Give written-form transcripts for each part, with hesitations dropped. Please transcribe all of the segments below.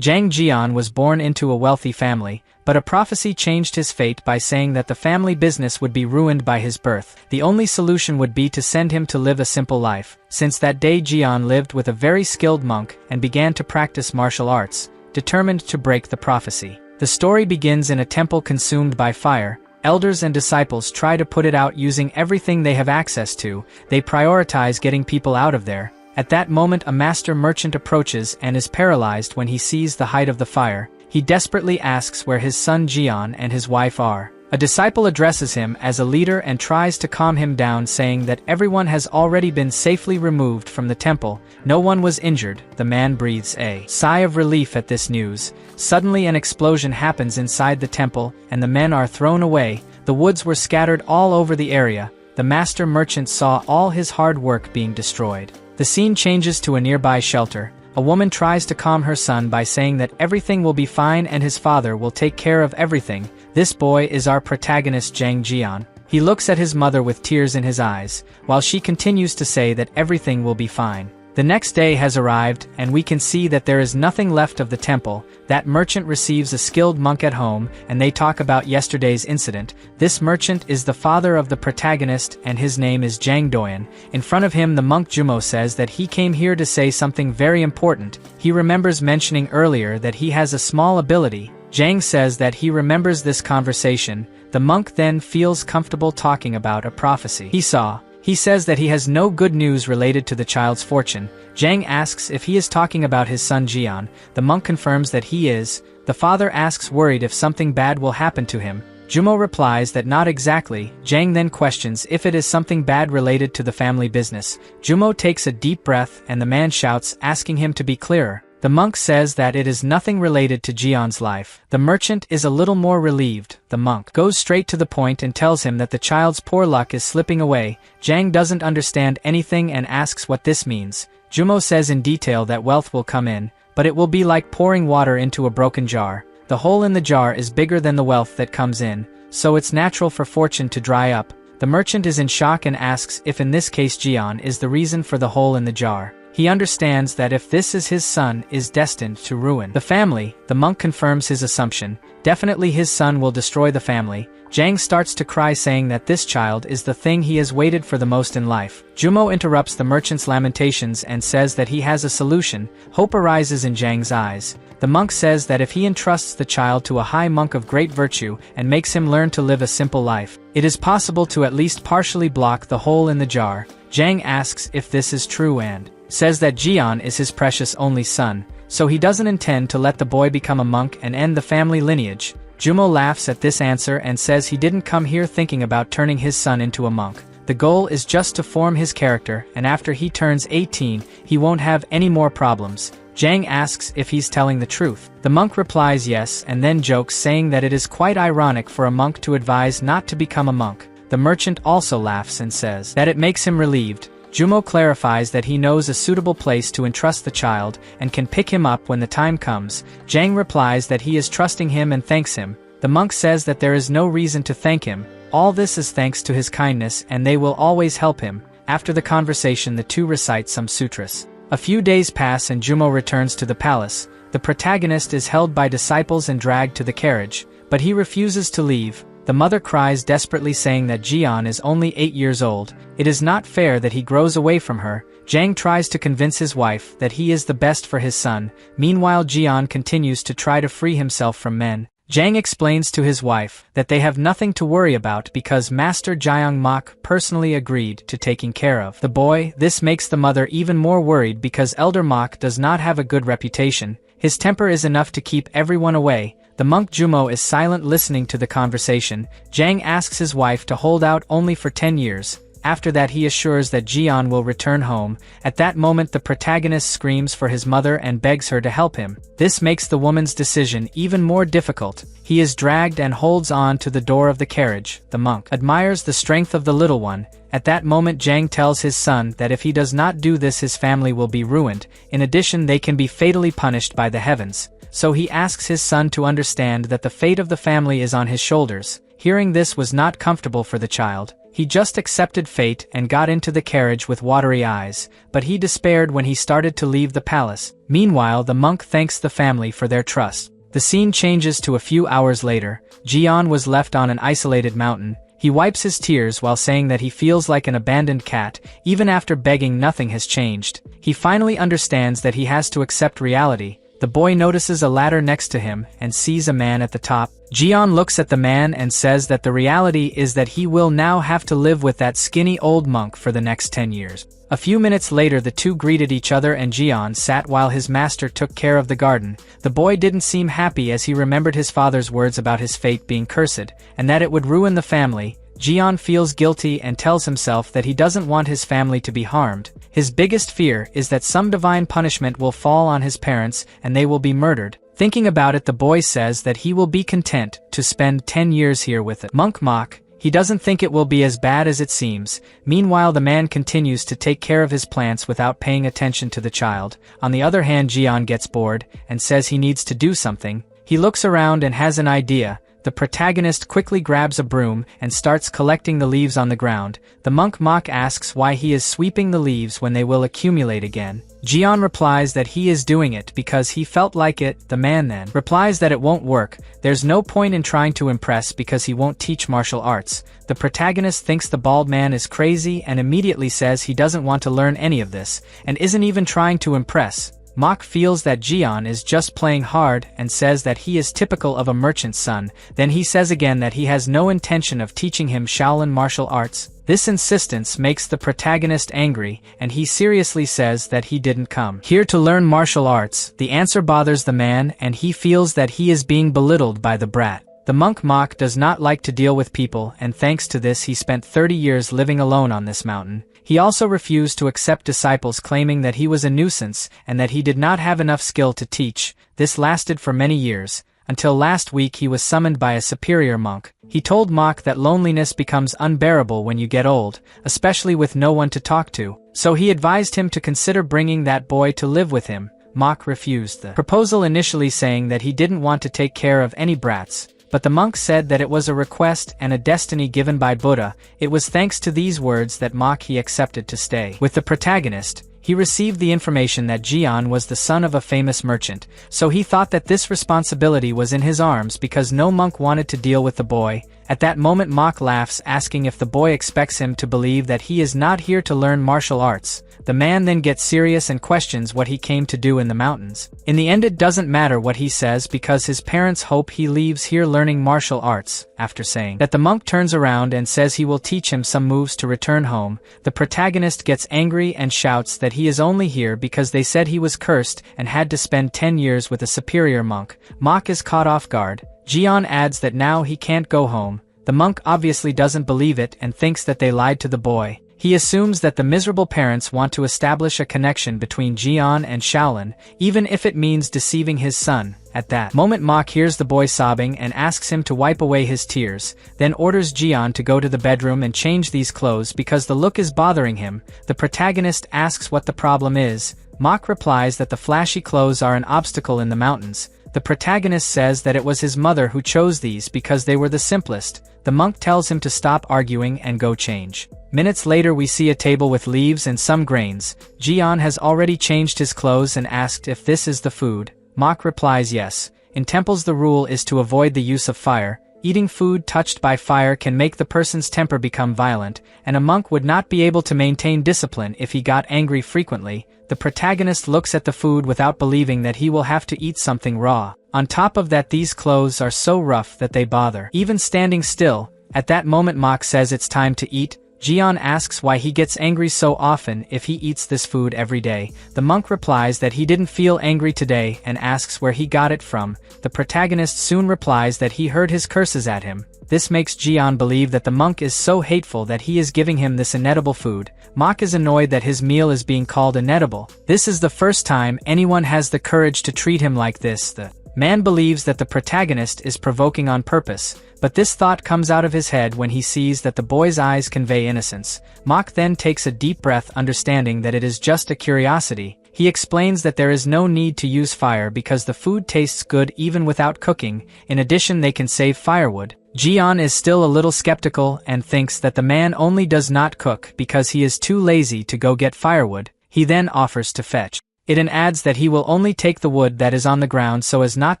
Jang Jian was born into a wealthy family, but a prophecy changed his fate by saying that the family business would be ruined by his birth. The only solution would be to send him to live a simple life. Since that day, Jian lived with a very skilled monk and began to practice martial arts, determined to break the prophecy. The story begins in a temple consumed by fire. Elders and disciples try to put it out using everything they have access to. They prioritize getting people out of there. At that moment, a master merchant approaches and is paralyzed when he sees the height of the fire. He desperately asks where his son Jian and his wife are. A disciple addresses him as a leader and tries to calm him down, saying that everyone has already been safely removed from the temple. No one was injured. The man breathes a sigh of relief at this news. Suddenly an explosion happens inside the temple, and the men are thrown away. The woods were scattered all over the area. The master merchant saw all his hard work being destroyed. The scene changes to a nearby shelter. A woman tries to calm her son by saying that everything will be fine and his father will take care of everything. This boy is our protagonist, Jang Jian. He looks at his mother with tears in his eyes, while she continues to say that everything will be fine. The next day has arrived, and we can see that there is nothing left of the temple. That merchant receives a skilled monk at home, and they talk about yesterday's incident. This merchant is the father of the protagonist, and his name is Jang Doyan. In front of him, the monk Jumo says that he came here to say something very important. He remembers mentioning earlier that he has a small ability. Jang says that he remembers this conversation. The monk then feels comfortable talking about a prophecy he saw. He says that he has no good news related to the child's fortune. Jang asks if he is talking about his son Jian. The monk confirms that he is. The father asks, worried if something bad will happen to him. Jumo replies that not exactly. Jang then questions if it is something bad related to the family business. Jumo takes a deep breath and the man shouts, asking him to be clearer. The monk says that it is nothing related to Jian's life. The merchant is a little more relieved. The monk goes straight to the point and tells him that the child's poor luck is slipping away. Jang doesn't understand anything and asks what this means. Jumo says in detail that wealth will come in, but it will be like pouring water into a broken jar. The hole in the jar is bigger than the wealth that comes in, so it's natural for fortune to dry up. The merchant is in shock and asks if in this case Jian is the reason for the hole in the jar. He understands that if this is his son, is destined to ruin the family. The monk confirms his assumption. Definitely his son will destroy the family. Jang starts to cry, saying that this child is the thing he has waited for the most in life. Jumo interrupts the merchant's lamentations and says that he has a solution. Hope arises in Jang's eyes. The monk says that if he entrusts the child to a high monk of great virtue and makes him learn to live a simple life, it is possible to at least partially block the hole in the jar. Jang asks if this is true and says that Jian is his precious only son, so he doesn't intend to let the boy become a monk and end the family lineage. Jumo laughs at this answer and says he didn't come here thinking about turning his son into a monk. The goal is just to form his character, and after he turns 18, he won't have any more problems. Jang asks if he's telling the truth. The monk replies yes and then jokes, saying that it is quite ironic for a monk to advise not to become a monk. The merchant also laughs and says that it makes him relieved. Jumo clarifies that he knows a suitable place to entrust the child and can pick him up when the time comes. Jang replies that he is trusting him and thanks him. The monk says that there is no reason to thank him. All this is thanks to his kindness and they will always help him. After the conversation, the two recite some sutras. A few days pass and Jumo returns to the palace. The protagonist is held by disciples and dragged to the carriage, but he refuses to leave. The mother cries desperately, saying that Jian is only 8 years old. It is not fair that he grows away from her. Jang tries to convince his wife that he is the best for his son. Meanwhile, Jian continues to try to free himself from men. Jang explains to his wife that they have nothing to worry about because Master Jiang Mok personally agreed to taking care of the boy. This makes the mother even more worried because Elder Mok does not have a good reputation. His temper is enough to keep everyone away. The monk Jumo is silent, listening to the conversation. Jang asks his wife to hold out only for 10 years. After that, he assures that Jian will return home. At that moment, the protagonist screams for his mother and begs her to help him. This makes the woman's decision even more difficult. He is dragged and holds on to the door of the carriage. The monk admires the strength of the little one. At that moment, Jang tells his son that if he does not do this, his family will be ruined. In addition, they can be fatally punished by the heavens. So he asks his son to understand that the fate of the family is on his shoulders. Hearing this was not comfortable for the child. He just accepted fate and got into the carriage with watery eyes, but he despaired when he started to leave the palace. Meanwhile, the monk thanks the family for their trust. The scene changes to a few hours later. Jian was left on an isolated mountain. He wipes his tears while saying that he feels like an abandoned cat. Even after begging, nothing has changed. He finally understands that he has to accept reality. The boy notices a ladder next to him and sees a man at the top. Jian looks at the man and says that the reality is that he will now have to live with that skinny old monk for the next 10 years. A few minutes later, the two greeted each other and Jian sat while his master took care of the garden. The boy didn't seem happy as he remembered his father's words about his fate being cursed, and that it would ruin the family. Jian feels guilty and tells himself that he doesn't want his family to be harmed. His biggest fear is that some divine punishment will fall on his parents and they will be murdered. Thinking about it, the boy says that he will be content to spend 10 years here with it. Monk mock. He doesn't think it will be as bad as it seems. Meanwhile, the man continues to take care of his plants without paying attention to the child. On the other hand, Jian gets bored and says he needs to do something. He looks around and has an idea. The protagonist quickly grabs a broom and starts collecting the leaves on the ground. The monk mock asks why he is sweeping the leaves when they will accumulate again. Jian replies that he is doing it because he felt like it. The man then replies that it won't work. There's no point in trying to impress because he won't teach martial arts. The protagonist thinks the bald man is crazy and immediately says he doesn't want to learn any of this and isn't even trying to impress. Mock feels that Jian is just playing hard and says that he is typical of a merchant's son. Then he says again that he has no intention of teaching him Shaolin martial arts. This insistence makes the protagonist angry, and he seriously says that he didn't come here to learn martial arts. The answer bothers the man, and he feels that he is being belittled by the brat. The monk mock does not like to deal with people, and thanks to this he spent 30 years living alone on this mountain. He also refused to accept disciples, claiming that he was a nuisance and that he did not have enough skill to teach. This lasted for many years, until last week he was summoned by a superior monk. He told Mock that loneliness becomes unbearable when you get old, especially with no one to talk to, so he advised him to consider bringing that boy to live with him. Mock refused the proposal, initially saying that he didn't want to take care of any brats. But the monk said that it was a request and a destiny given by Buddha. It was thanks to these words that Mock he accepted to stay with the protagonist. He received the information that Jian was the son of a famous merchant, so he thought that this responsibility was in his arms because no monk wanted to deal with the boy. At that moment, Mock laughs, asking if the boy expects him to believe that he is not here to learn martial arts. The man then gets serious and questions what he came to do in the mountains. In the end, it doesn't matter what he says because his parents hope he leaves here learning martial arts. After saying that, the monk turns around and says he will teach him some moves to return home. The protagonist gets angry and shouts that he is only here because they said he was cursed and had to spend 10 years with a superior monk. Mock is caught off guard. Jian adds that now he can't go home. The monk obviously doesn't believe it and thinks that they lied to the boy. He assumes that the miserable parents want to establish a connection between Jian and Shaolin, even if it means deceiving his son. At that moment, Mock hears the boy sobbing and asks him to wipe away his tears, then orders Jian to go to the bedroom and change these clothes because the look is bothering him. The protagonist asks what the problem is. Mock replies that the flashy clothes are an obstacle in the mountains. The protagonist says that it was his mother who chose these because they were the simplest. The monk tells him to stop arguing and go change. Minutes later, we see a table with leaves and some grains. Jian has already changed his clothes and asked if this is the food. Mock replies yes. In temples, the rule is to avoid the use of fire. Eating food touched by fire can make the person's temper become violent, and a monk would not be able to maintain discipline if he got angry frequently. The protagonist looks at the food without believing that he will have to eat something raw. On top of that, these clothes are so rough that they bother even standing still. At that moment, Mock says it's time to eat. Jian asks why he gets angry so often if he eats this food every day. The monk replies that he didn't feel angry today and asks where he got it from. The protagonist soon replies that he heard his curses at him. This makes Jian believe that the monk is so hateful that he is giving him this inedible food. Mock is annoyed that his meal is being called inedible. This is the first time anyone has the courage to treat him like this. The man believes that the protagonist is provoking on purpose, but this thought comes out of his head when he sees that the boy's eyes convey innocence. Mock then takes a deep breath, understanding that it is just a curiosity. He explains that there is no need to use fire because the food tastes good even without cooking. In addition, they can save firewood. Jian is still a little skeptical and thinks that the man only does not cook because he is too lazy to go get firewood. He then offers to fetch it and adds that he will only take the wood that is on the ground so as not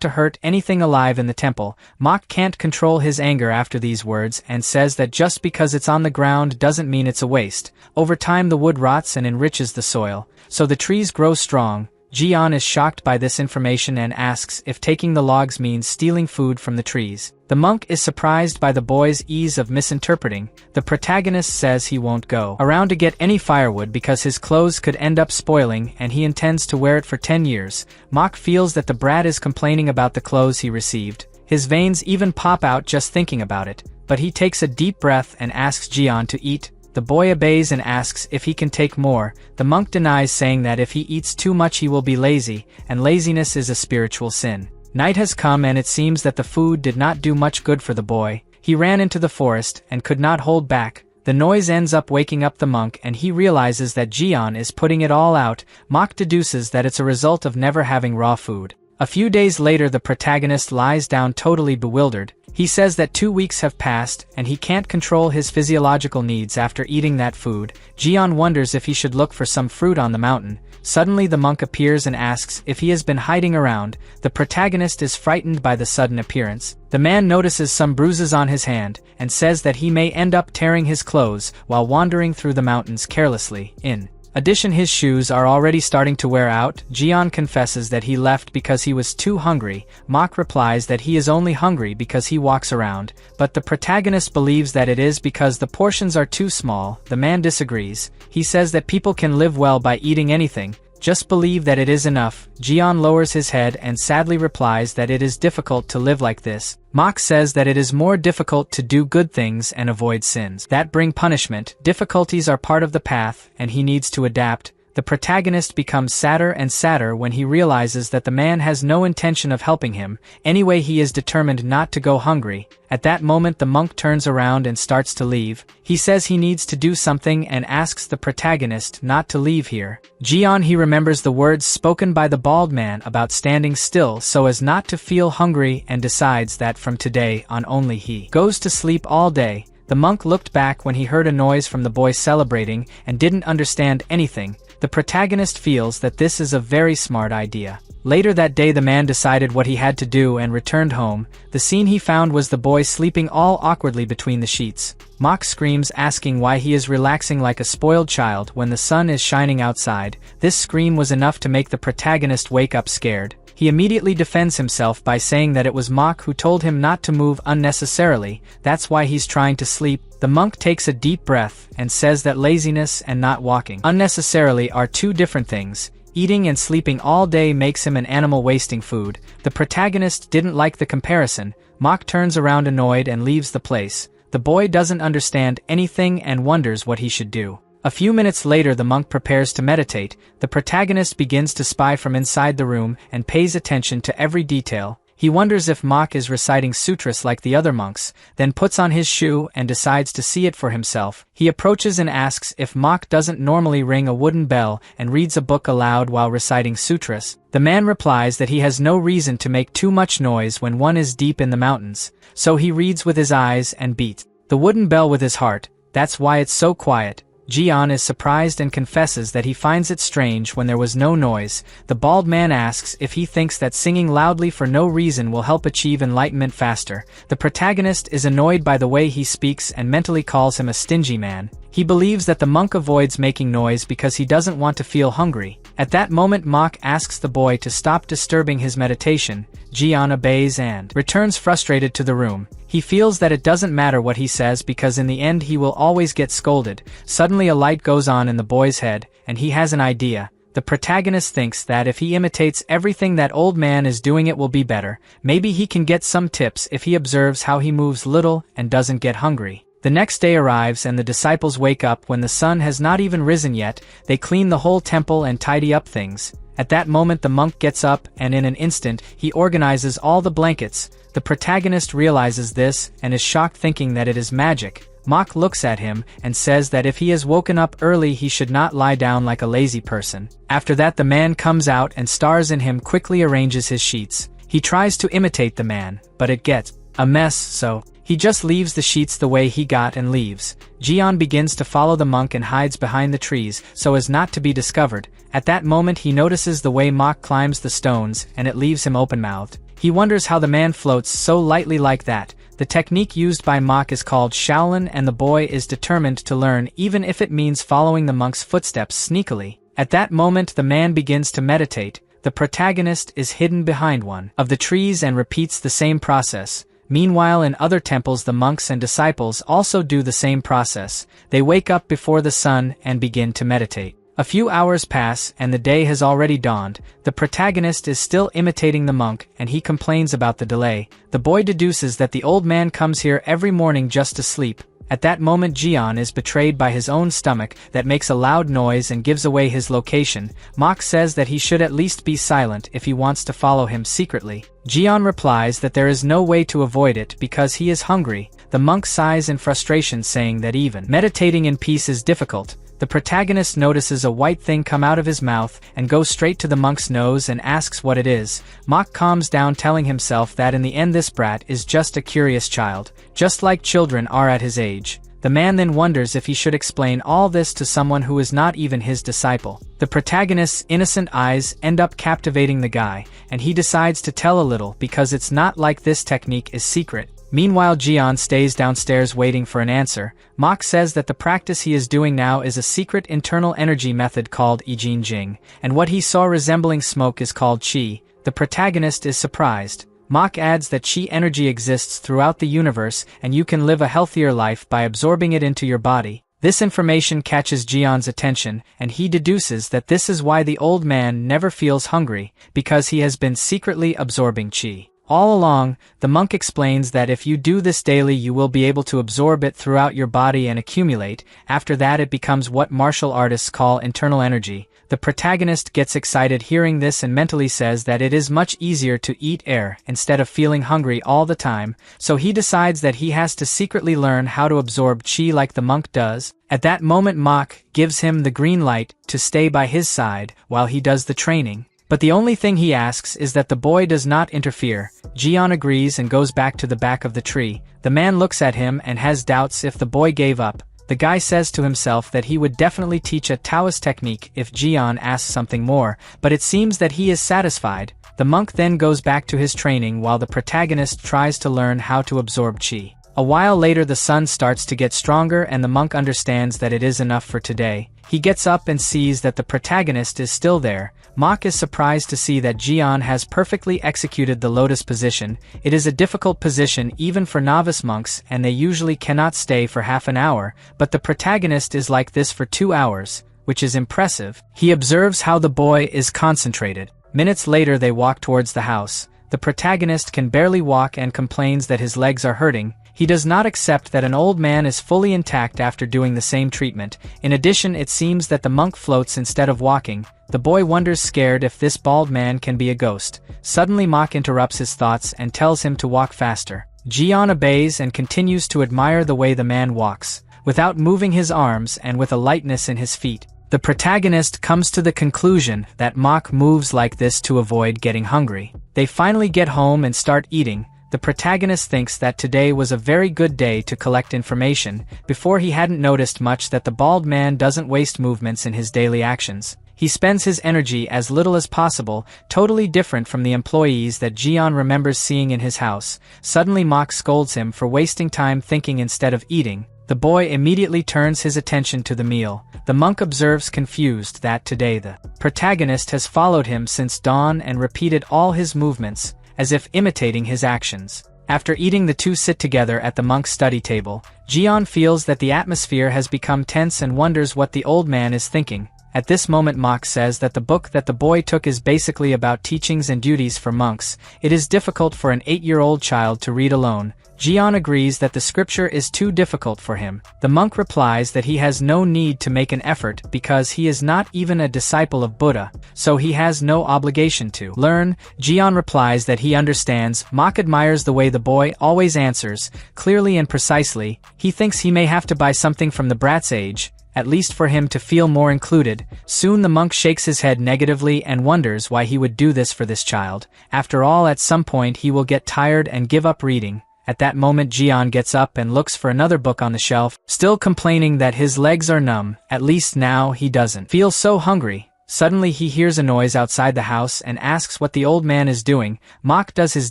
to hurt anything alive in the temple. Mok can't control his anger after these words and says that just because it's on the ground doesn't mean it's a waste. Over time the wood rots and enriches the soil, so the trees grow strong. Jian is shocked by this information and asks if taking the logs means stealing food from the trees. The monk is surprised by the boy's ease of misinterpreting. The protagonist says he won't go around to get any firewood because his clothes could end up spoiling and he intends to wear it for 10 years. Mok feels that the brat is complaining about the clothes he received. His veins even pop out just thinking about it, but he takes a deep breath and asks Jian to eat. The boy obeys and asks if he can take more. The monk denies, saying that if he eats too much he will be lazy, and laziness is a spiritual sin. Night has come and it seems that the food did not do much good for the boy. He ran into the forest and could not hold back. The noise ends up waking up the monk and he realizes that Jian is putting it all out. Mok deduces that it's a result of never having raw food. A few days later the protagonist lies down totally bewildered. He says that 2 weeks have passed and he can't control his physiological needs after eating that food. Jian wonders if he should look for some fruit on the mountain. Suddenly the monk appears and asks if he has been hiding around. The protagonist is frightened by the sudden appearance. The man notices some bruises on his hand and says that he may end up tearing his clothes while wandering through the mountains carelessly. In addition, his shoes are already starting to wear out. Jian confesses that he left because he was too hungry. Mok replies that he is only hungry because he walks around, but the protagonist believes that it is because the portions are too small. The man disagrees. He says that people can live well by eating anything. Just believe that it is enough. Jian lowers his head and sadly replies that it is difficult to live like this. Mok says that it is more difficult to do good things and avoid sins that bring punishment. Difficulties are part of the path, and he needs to adapt. The protagonist becomes sadder and sadder when he realizes that the man has no intention of helping him. Anyway, he is determined not to go hungry. At that moment the monk turns around and starts to leave. He says he needs to do something and asks the protagonist not to leave here. Jian, he remembers the words spoken by the bald man about standing still so as not to feel hungry and decides that from today on only he goes to sleep all day. The monk looked back when he heard a noise from the boy celebrating and didn't understand anything. The protagonist feels that this is a very smart idea. Later that day the man decided what he had to do and returned home. The scene he found was the boy sleeping all awkwardly between the sheets. Mok screams, asking why he is relaxing like a spoiled child when the sun is shining outside. This scream was enough to make the protagonist wake up scared. He immediately defends himself by saying that it was Mok who told him not to move unnecessarily. That's why he's trying to sleep. The monk takes a deep breath and says that laziness and not walking unnecessarily are two different things. Eating and sleeping all day makes him an animal wasting food. The protagonist didn't like the comparison. Mok turns around annoyed and leaves the place. The boy doesn't understand anything and wonders what he should do. A few minutes later the monk prepares to meditate. The protagonist begins to spy from inside the room and pays attention to every detail. He wonders if Mok is reciting sutras like the other monks, then puts on his shoe and decides to see it for himself. He approaches and asks if Mok doesn't normally ring a wooden bell and reads a book aloud while reciting sutras. The man replies that he has no reason to make too much noise when one is deep in the mountains, so he reads with his eyes and beats the wooden bell with his heart. That's why it's so quiet. Jian is surprised and confesses that he finds it strange when there was no noise. The bald man asks if he thinks that singing loudly for no reason will help achieve enlightenment faster. The protagonist is annoyed by the way he speaks and mentally calls him a stingy man. He believes that the monk avoids making noise because he doesn't want to feel hungry. At that moment Mok asks the boy to stop disturbing his meditation. Jian obeys and returns frustrated to the room. He feels that it doesn't matter what he says because in the end he will always get scolded. Suddenly a light goes on in the boy's head, and he has an idea. The protagonist thinks that if he imitates everything that old man is doing it will be better. Maybe he can get some tips if he observes how he moves little and doesn't get hungry. The next day arrives and the disciples wake up when the sun has not even risen yet. They clean the whole temple and tidy up things. At that moment the monk gets up and in an instant he organizes all the blankets. The protagonist realizes this and is shocked, thinking that it is magic. Mok looks at him and says that if he has woken up early he should not lie down like a lazy person. After that the man comes out and stars in him quickly arranges his sheets. He tries to imitate the man, but it gets a mess, so he just leaves the sheets the way he got and leaves. Jian begins to follow the monk and hides behind the trees so as not to be discovered. At that moment he notices the way Mok climbs the stones and it leaves him open-mouthed. He wonders how the man floats so lightly like that. The technique used by Mok is called Shaolin and the boy is determined to learn even if it means following the monk's footsteps sneakily. At that moment the man begins to meditate. The protagonist is hidden behind one of the trees and repeats the same process. Meanwhile in other temples the monks and disciples also do the same process. They wake up before the sun and begin to meditate. A few hours pass and the day has already dawned. The protagonist is still imitating the monk and he complains about the delay. The boy deduces that the old man comes here every morning just to sleep. At that moment Jian is betrayed by his own stomach that makes a loud noise and gives away his location. Mok says that he should at least be silent if he wants to follow him secretly. Jian replies that there is no way to avoid it because he is hungry. The monk sighs in frustration saying that even meditating in peace is difficult. The protagonist notices a white thing come out of his mouth and goes straight to the monk's nose and asks what it is. Mok calms down telling himself that in the end this brat is just a curious child, just like children are at his age. The man then wonders if he should explain all this to someone who is not even his disciple. The protagonist's innocent eyes end up captivating the guy, and he decides to tell a little because it's not like this technique is secret. Meanwhile Jian stays downstairs waiting for an answer. Mok says that the practice he is doing now is a secret internal energy method called Ijin Jing, and what he saw resembling smoke is called Qi. The protagonist is surprised. Mok adds that Qi energy exists throughout the universe and you can live a healthier life by absorbing it into your body. This information catches Jian's attention and he deduces that this is why the old man never feels hungry, because he has been secretly absorbing Qi. All along, the monk explains that if you do this daily you will be able to absorb it throughout your body and accumulate. After that it becomes what martial artists call internal energy. The protagonist gets excited hearing this and mentally says that it is much easier to eat air instead of feeling hungry all the time, so he decides that he has to secretly learn how to absorb Qi like the monk does. At that moment Mok gives him the green light to stay by his side while he does the training. But the only thing he asks is that the boy does not interfere. Jian agrees and goes back to the back of the tree. The man looks at him and has doubts if the boy gave up. The guy says to himself that he would definitely teach a Taoist technique if Jian asks something more, but it seems that he is satisfied. The monk then goes back to his training while the protagonist tries to learn how to absorb Qi. A while later the sun starts to get stronger and the monk understands that it is enough for today. He gets up and sees that the protagonist is still there. Mok is surprised to see that Jian has perfectly executed the lotus position. It is a difficult position even for novice monks and they usually cannot stay for half an hour, but the protagonist is like this for 2 hours, which is impressive. He observes how the boy is concentrated. Minutes later they walk towards the house. The protagonist can barely walk and complains that his legs are hurting. He does not accept that an old man is fully intact after doing the same treatment. In addition, it seems that the monk floats instead of walking. The boy wonders scared if this bald man can be a ghost. Suddenly Mok interrupts his thoughts and tells him to walk faster. Jian obeys and continues to admire the way the man walks, without moving his arms and with a lightness in his feet. The protagonist comes to the conclusion that Mok moves like this to avoid getting hungry. They finally get home and start eating. The protagonist thinks that today was a very good day to collect information. Before he hadn't noticed much that the bald man doesn't waste movements in his daily actions. He spends his energy as little as possible, totally different from the employees that Jian remembers seeing in his house. Suddenly Mok scolds him for wasting time thinking instead of eating. The boy immediately turns his attention to the meal. The monk observes confused that today the protagonist has followed him since dawn and repeated all his movements, as if imitating his actions. After eating, the two sit together at the monk's study table. Jian feels that the atmosphere has become tense and wonders what the old man is thinking. At this moment Mok says that the book that the boy took is basically about teachings and duties for monks. It is difficult for an 8-year-old child to read alone. Jian agrees that the scripture is too difficult for him. The monk replies that he has no need to make an effort because he is not even a disciple of Buddha, so he has no obligation to learn. Jian replies that he understands. Mok admires the way the boy always answers, clearly and precisely. He thinks he may have to buy something from the brat's age, at least for him to feel more included. Soon the monk shakes his head negatively and wonders why he would do this for this child. After all, at some point he will get tired and give up reading. At that moment Jian gets up and looks for another book on the shelf, still complaining that his legs are numb. At least now he doesn't feel so hungry. Suddenly he hears a noise outside the house and asks what the old man is doing. Mok does his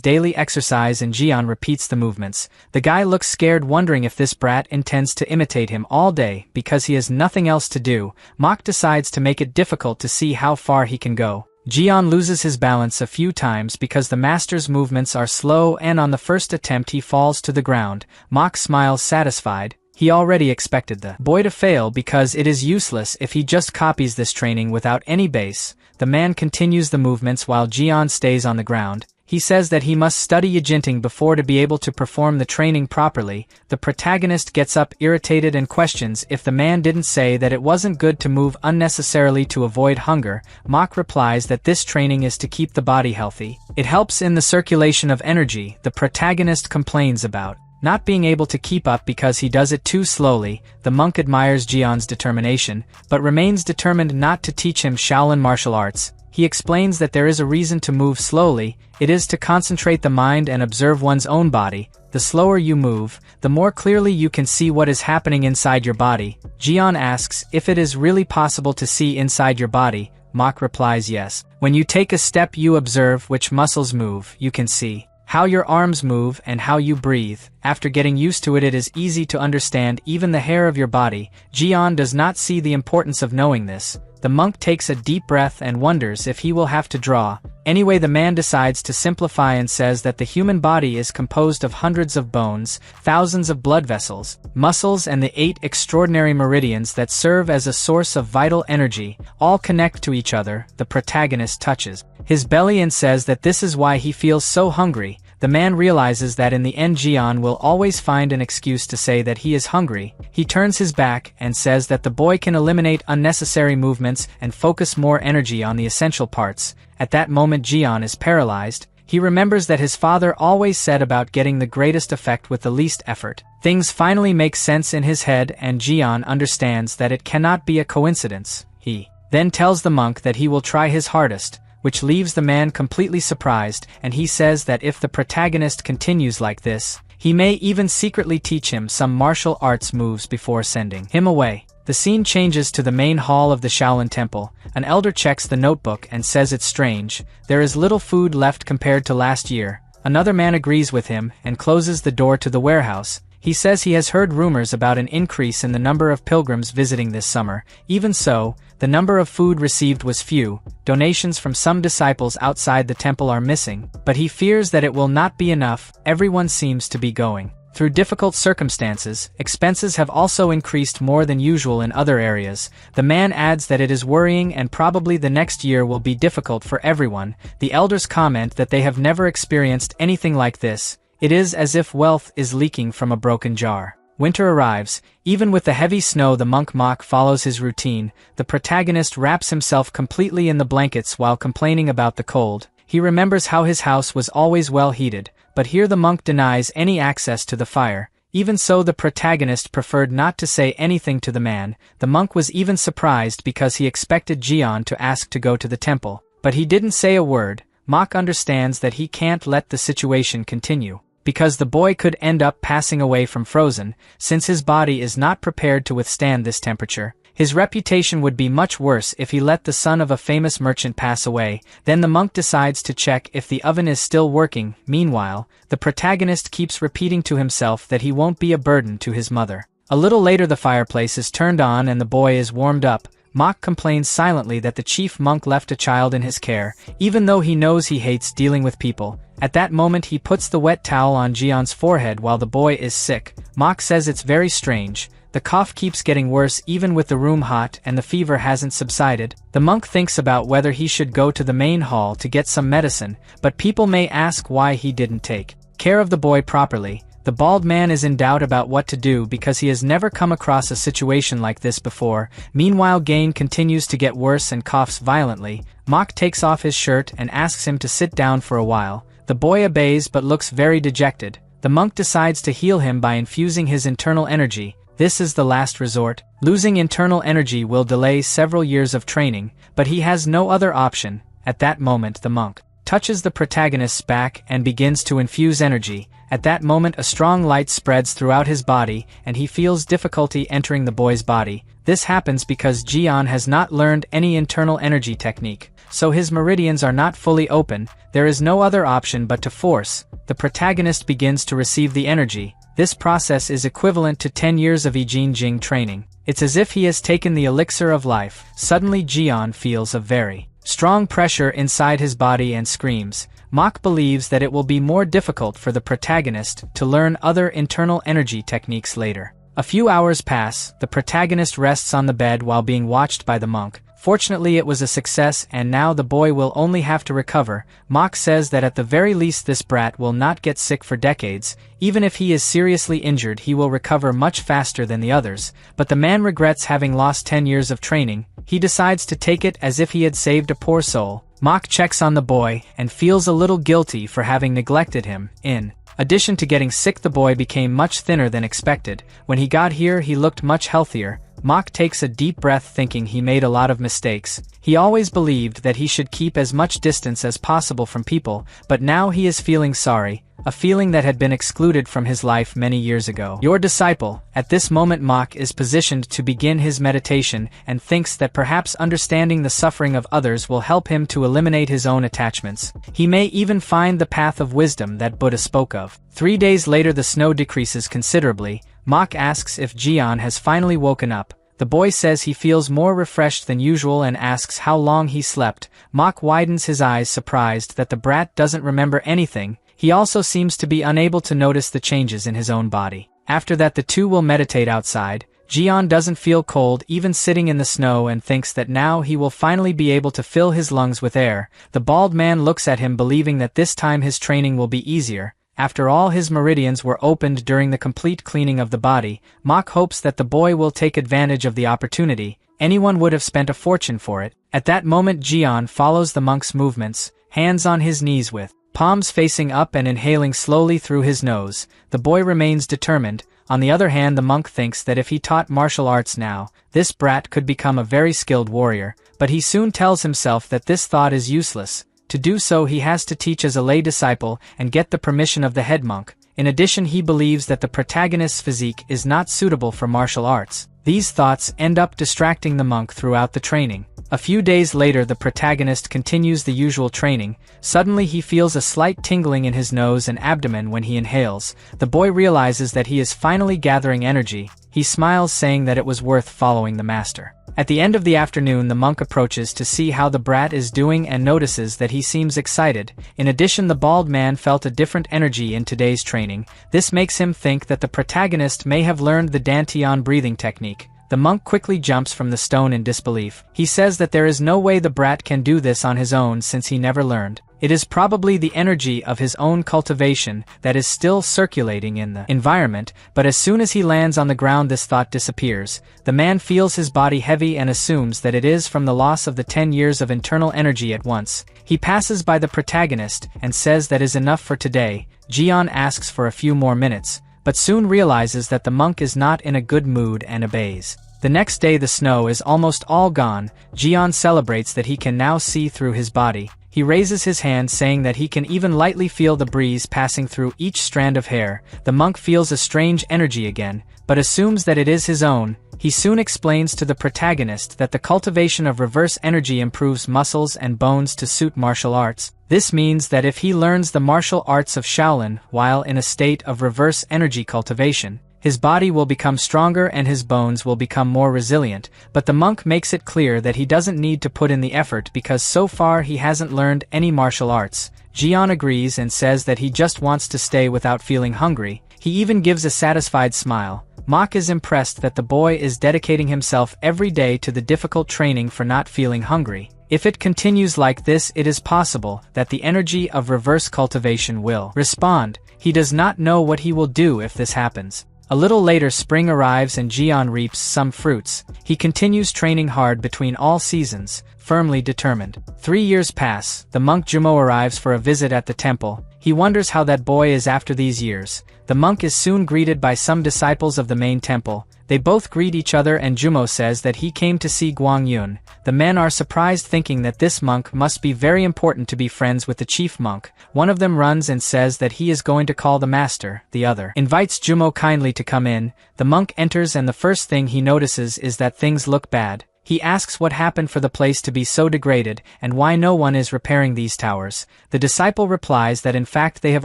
daily exercise and Jian repeats the movements. The guy looks scared, wondering if this brat intends to imitate him all day because he has nothing else to do. Mok decides to make it difficult to see how far he can go. Jian loses his balance a few times because the master's movements are slow, and on the first attempt he falls to the ground. Mok smiles satisfied. He already expected the boy to fail because it is useless if he just copies this training without any base. The man continues the movements while Jian stays on the ground. He says that he must study Yijinting before to be able to perform the training properly. The protagonist gets up irritated and questions if the man didn't say that it wasn't good to move unnecessarily to avoid hunger. Mok replies that this training is to keep the body healthy. It helps in the circulation of energy. The protagonist complains about not being able to keep up because he does it too slowly. The monk admires Jian's determination, but remains determined not to teach him Shaolin martial arts. He explains that there is a reason to move slowly. It is to concentrate the mind and observe one's own body. The slower you move, the more clearly you can see what is happening inside your body. Jian asks if it is really possible to see inside your body. Mok replies yes. When you take a step you observe which muscles move. You can see how your arms move and how you breathe. After getting used to it, it is easy to understand even the hair of your body. Jian does not see the importance of knowing this. The monk takes a deep breath and wonders if he will have to draw. Anyway, the man decides to simplify and says that the human body is composed of hundreds of bones, thousands of blood vessels, muscles, and the 8 extraordinary meridians that serve as a source of vital energy. All connect to each other. The protagonist touches his belly and says that this is why he feels so hungry. The man realizes that in the end Jian will always find an excuse to say that he is hungry. He turns his back and says that the boy can eliminate unnecessary movements and focus more energy on the essential parts. At that moment Jian is paralyzed. He remembers that his father always said about getting the greatest effect with the least effort. Things finally make sense in his head and Jian understands that it cannot be a coincidence. He then tells the monk that he will try his hardest, which leaves the man completely surprised, and he says that if the protagonist continues like this, he may even secretly teach him some martial arts moves before sending him away. The scene changes to the main hall of the Shaolin Temple. An elder checks the notebook and says it's strange. There is little food left compared to last year. Another man agrees with him and closes the door to the warehouse. He says he has heard rumors about an increase in the number of pilgrims visiting this summer. Even so, the number of food received was few. Donations from some disciples outside the temple are missing, but he fears that it will not be enough. Everyone seems to be going through difficult circumstances. Expenses have also increased more than usual in other areas. The man adds that it is worrying and probably the next year will be difficult for everyone. The elders comment that they have never experienced anything like this. It is as if wealth is leaking from a broken jar. Winter arrives. Even with the heavy snow, the monk Mok follows his routine. The protagonist wraps himself completely in the blankets while complaining about the cold. He remembers how his house was always well heated, but here the monk denies any access to the fire. Even so, the protagonist preferred not to say anything to the man. The monk was even surprised because he expected Jian to ask to go to the temple, but he didn't say a word. Mok understands that he can't let the situation continue, because the boy could end up passing away from frozen, since his body is not prepared to withstand this temperature. His reputation would be much worse if he let the son of a famous merchant pass away. Then the monk decides to check if the oven is still working. Meanwhile, the protagonist keeps repeating to himself that he won't be a burden to his mother. A little later the fireplace is turned on and the boy is warmed up. Mok complains silently that the chief monk left a child in his care, even though he knows he hates dealing with people. At that moment he puts the wet towel on Jion's forehead while the boy is sick. Mok says it's very strange. The cough keeps getting worse even with the room hot and the fever hasn't subsided. The monk thinks about whether he should go to the main hall to get some medicine, but people may ask why he didn't take care of the boy properly. The bald man is in doubt about what to do because he has never come across a situation like this before. Meanwhile, Gain continues to get worse and coughs violently. Mok takes off his shirt and asks him to sit down for a while. The boy obeys but looks very dejected. The monk decides to heal him by infusing his internal energy. This is the last resort. Losing internal energy will delay several years of training, but he has no other option. At that moment the monk touches the protagonist's back and begins to infuse energy. At that moment a strong light spreads throughout his body and he feels difficulty entering the boy's body. This happens because Jion has not learned any internal energy technique, so his meridians are not fully open. There is no other option but to force. The protagonist begins to receive the energy. This process is equivalent to 10 years of Ijin Jing training. It's as if he has taken the elixir of life. Suddenly Jion feels a very strong pressure inside his body and screams. Mok believes that it will be more difficult for the protagonist to learn other internal energy techniques later. A few hours pass. The protagonist rests on the bed while being watched by the monk. Fortunately it was a success and now the boy will only have to recover. Mok says that at the very least this brat will not get sick for decades. Even if he is seriously injured he will recover much faster than the others. But the man regrets having lost 10 years of training. He decides to take it as if he had saved a poor soul. Mok checks on the boy and feels a little guilty for having neglected him. In addition to getting sick, the boy became much thinner than expected. When he got here he looked much healthier. Mok takes a deep breath thinking he made a lot of mistakes. He always believed that he should keep as much distance as possible from people, but now he is feeling sorry, a feeling that had been excluded from his life many years ago. Your disciple. At this moment Mok is positioned to begin his meditation and thinks that perhaps understanding the suffering of others will help him to eliminate his own attachments. He may even find the path of wisdom that Buddha spoke of. 3 days later the snow decreases considerably. Mok asks if Jion has finally woken up. The boy says he feels more refreshed than usual and asks how long he slept. Mok widens his eyes surprised that the brat doesn't remember anything. He also seems to be unable to notice the changes in his own body. After that the two will meditate outside. Jion doesn't feel cold even sitting in the snow and thinks that now he will finally be able to fill his lungs with air. The bald man looks at him believing that this time his training will be easier. After all his meridians were opened during the complete cleaning of the body, Mok hopes that the boy will take advantage of the opportunity. Anyone would have spent a fortune for it. At that moment Jion follows the monk's movements, hands on his knees with palms facing up and inhaling slowly through his nose. The boy remains determined. On the other hand, the monk thinks that if he taught martial arts now, this brat could become a very skilled warrior, but he soon tells himself that this thought is useless. To do so he has to teach as a lay disciple and get the permission of the head monk. In addition, he believes that the protagonist's physique is not suitable for martial arts. These thoughts end up distracting the monk throughout the training. A few days later the protagonist continues the usual training. Suddenly he feels a slight tingling in his nose and abdomen when he inhales. The boy realizes that he is finally gathering energy. He smiles saying that it was worth following the master. At the end of the afternoon the monk approaches to see how the brat is doing and notices that he seems excited. In addition, the bald man felt a different energy in today's training. This makes him think that the protagonist may have learned the Dantian breathing technique. The monk quickly jumps from the stone in disbelief. He says that there is no way the brat can do this on his own since he never learned. It is probably the energy of his own cultivation that is still circulating in the environment, but as soon as he lands on the ground this thought disappears. The man feels his body heavy and assumes that it is from the loss of the 10 years of internal energy at once. He passes by the protagonist and says that is enough for today. Jion asks for a few more minutes, but soon realizes that the monk is not in a good mood and obeys. The next day the snow is almost all gone. Jion celebrates that he can now see through his body. He raises his hand saying that he can even lightly feel the breeze passing through each strand of hair. The monk feels a strange energy again, but assumes that it is his own. He soon explains to the protagonist that the cultivation of reverse energy improves muscles and bones to suit martial arts. This means that if he learns the martial arts of Shaolin while in a state of reverse energy cultivation, His body will become stronger and his bones will become more resilient, but the monk makes it clear that he doesn't need to put in the effort because so far he hasn't learned any martial arts. Jian agrees and says that he just wants to stay without feeling hungry. He even gives a satisfied smile. Mok is impressed that the boy is dedicating himself every day to the difficult training for not feeling hungry. If it continues like this, it is possible that the energy of reverse cultivation will respond. He does not know what he will do if this happens. A little later, spring arrives and Jian reaps some fruits. He continues training hard between all seasons, firmly determined. 3 years pass. The monk Jumo arrives for a visit at the temple. He wonders how that boy is after these years. The monk is soon greeted by some disciples of the main temple. They both greet each other and Jumo says that he came to see Guang Yun. The men are surprised, thinking that this monk must be very important to be friends with the chief monk. One of them runs and says that he is going to call the master. The other invites Jumo kindly to come in. The monk enters and the first thing he notices is that things look bad. He asks what happened for the place to be so degraded and why no one is repairing these towers. The disciple replies that in fact they have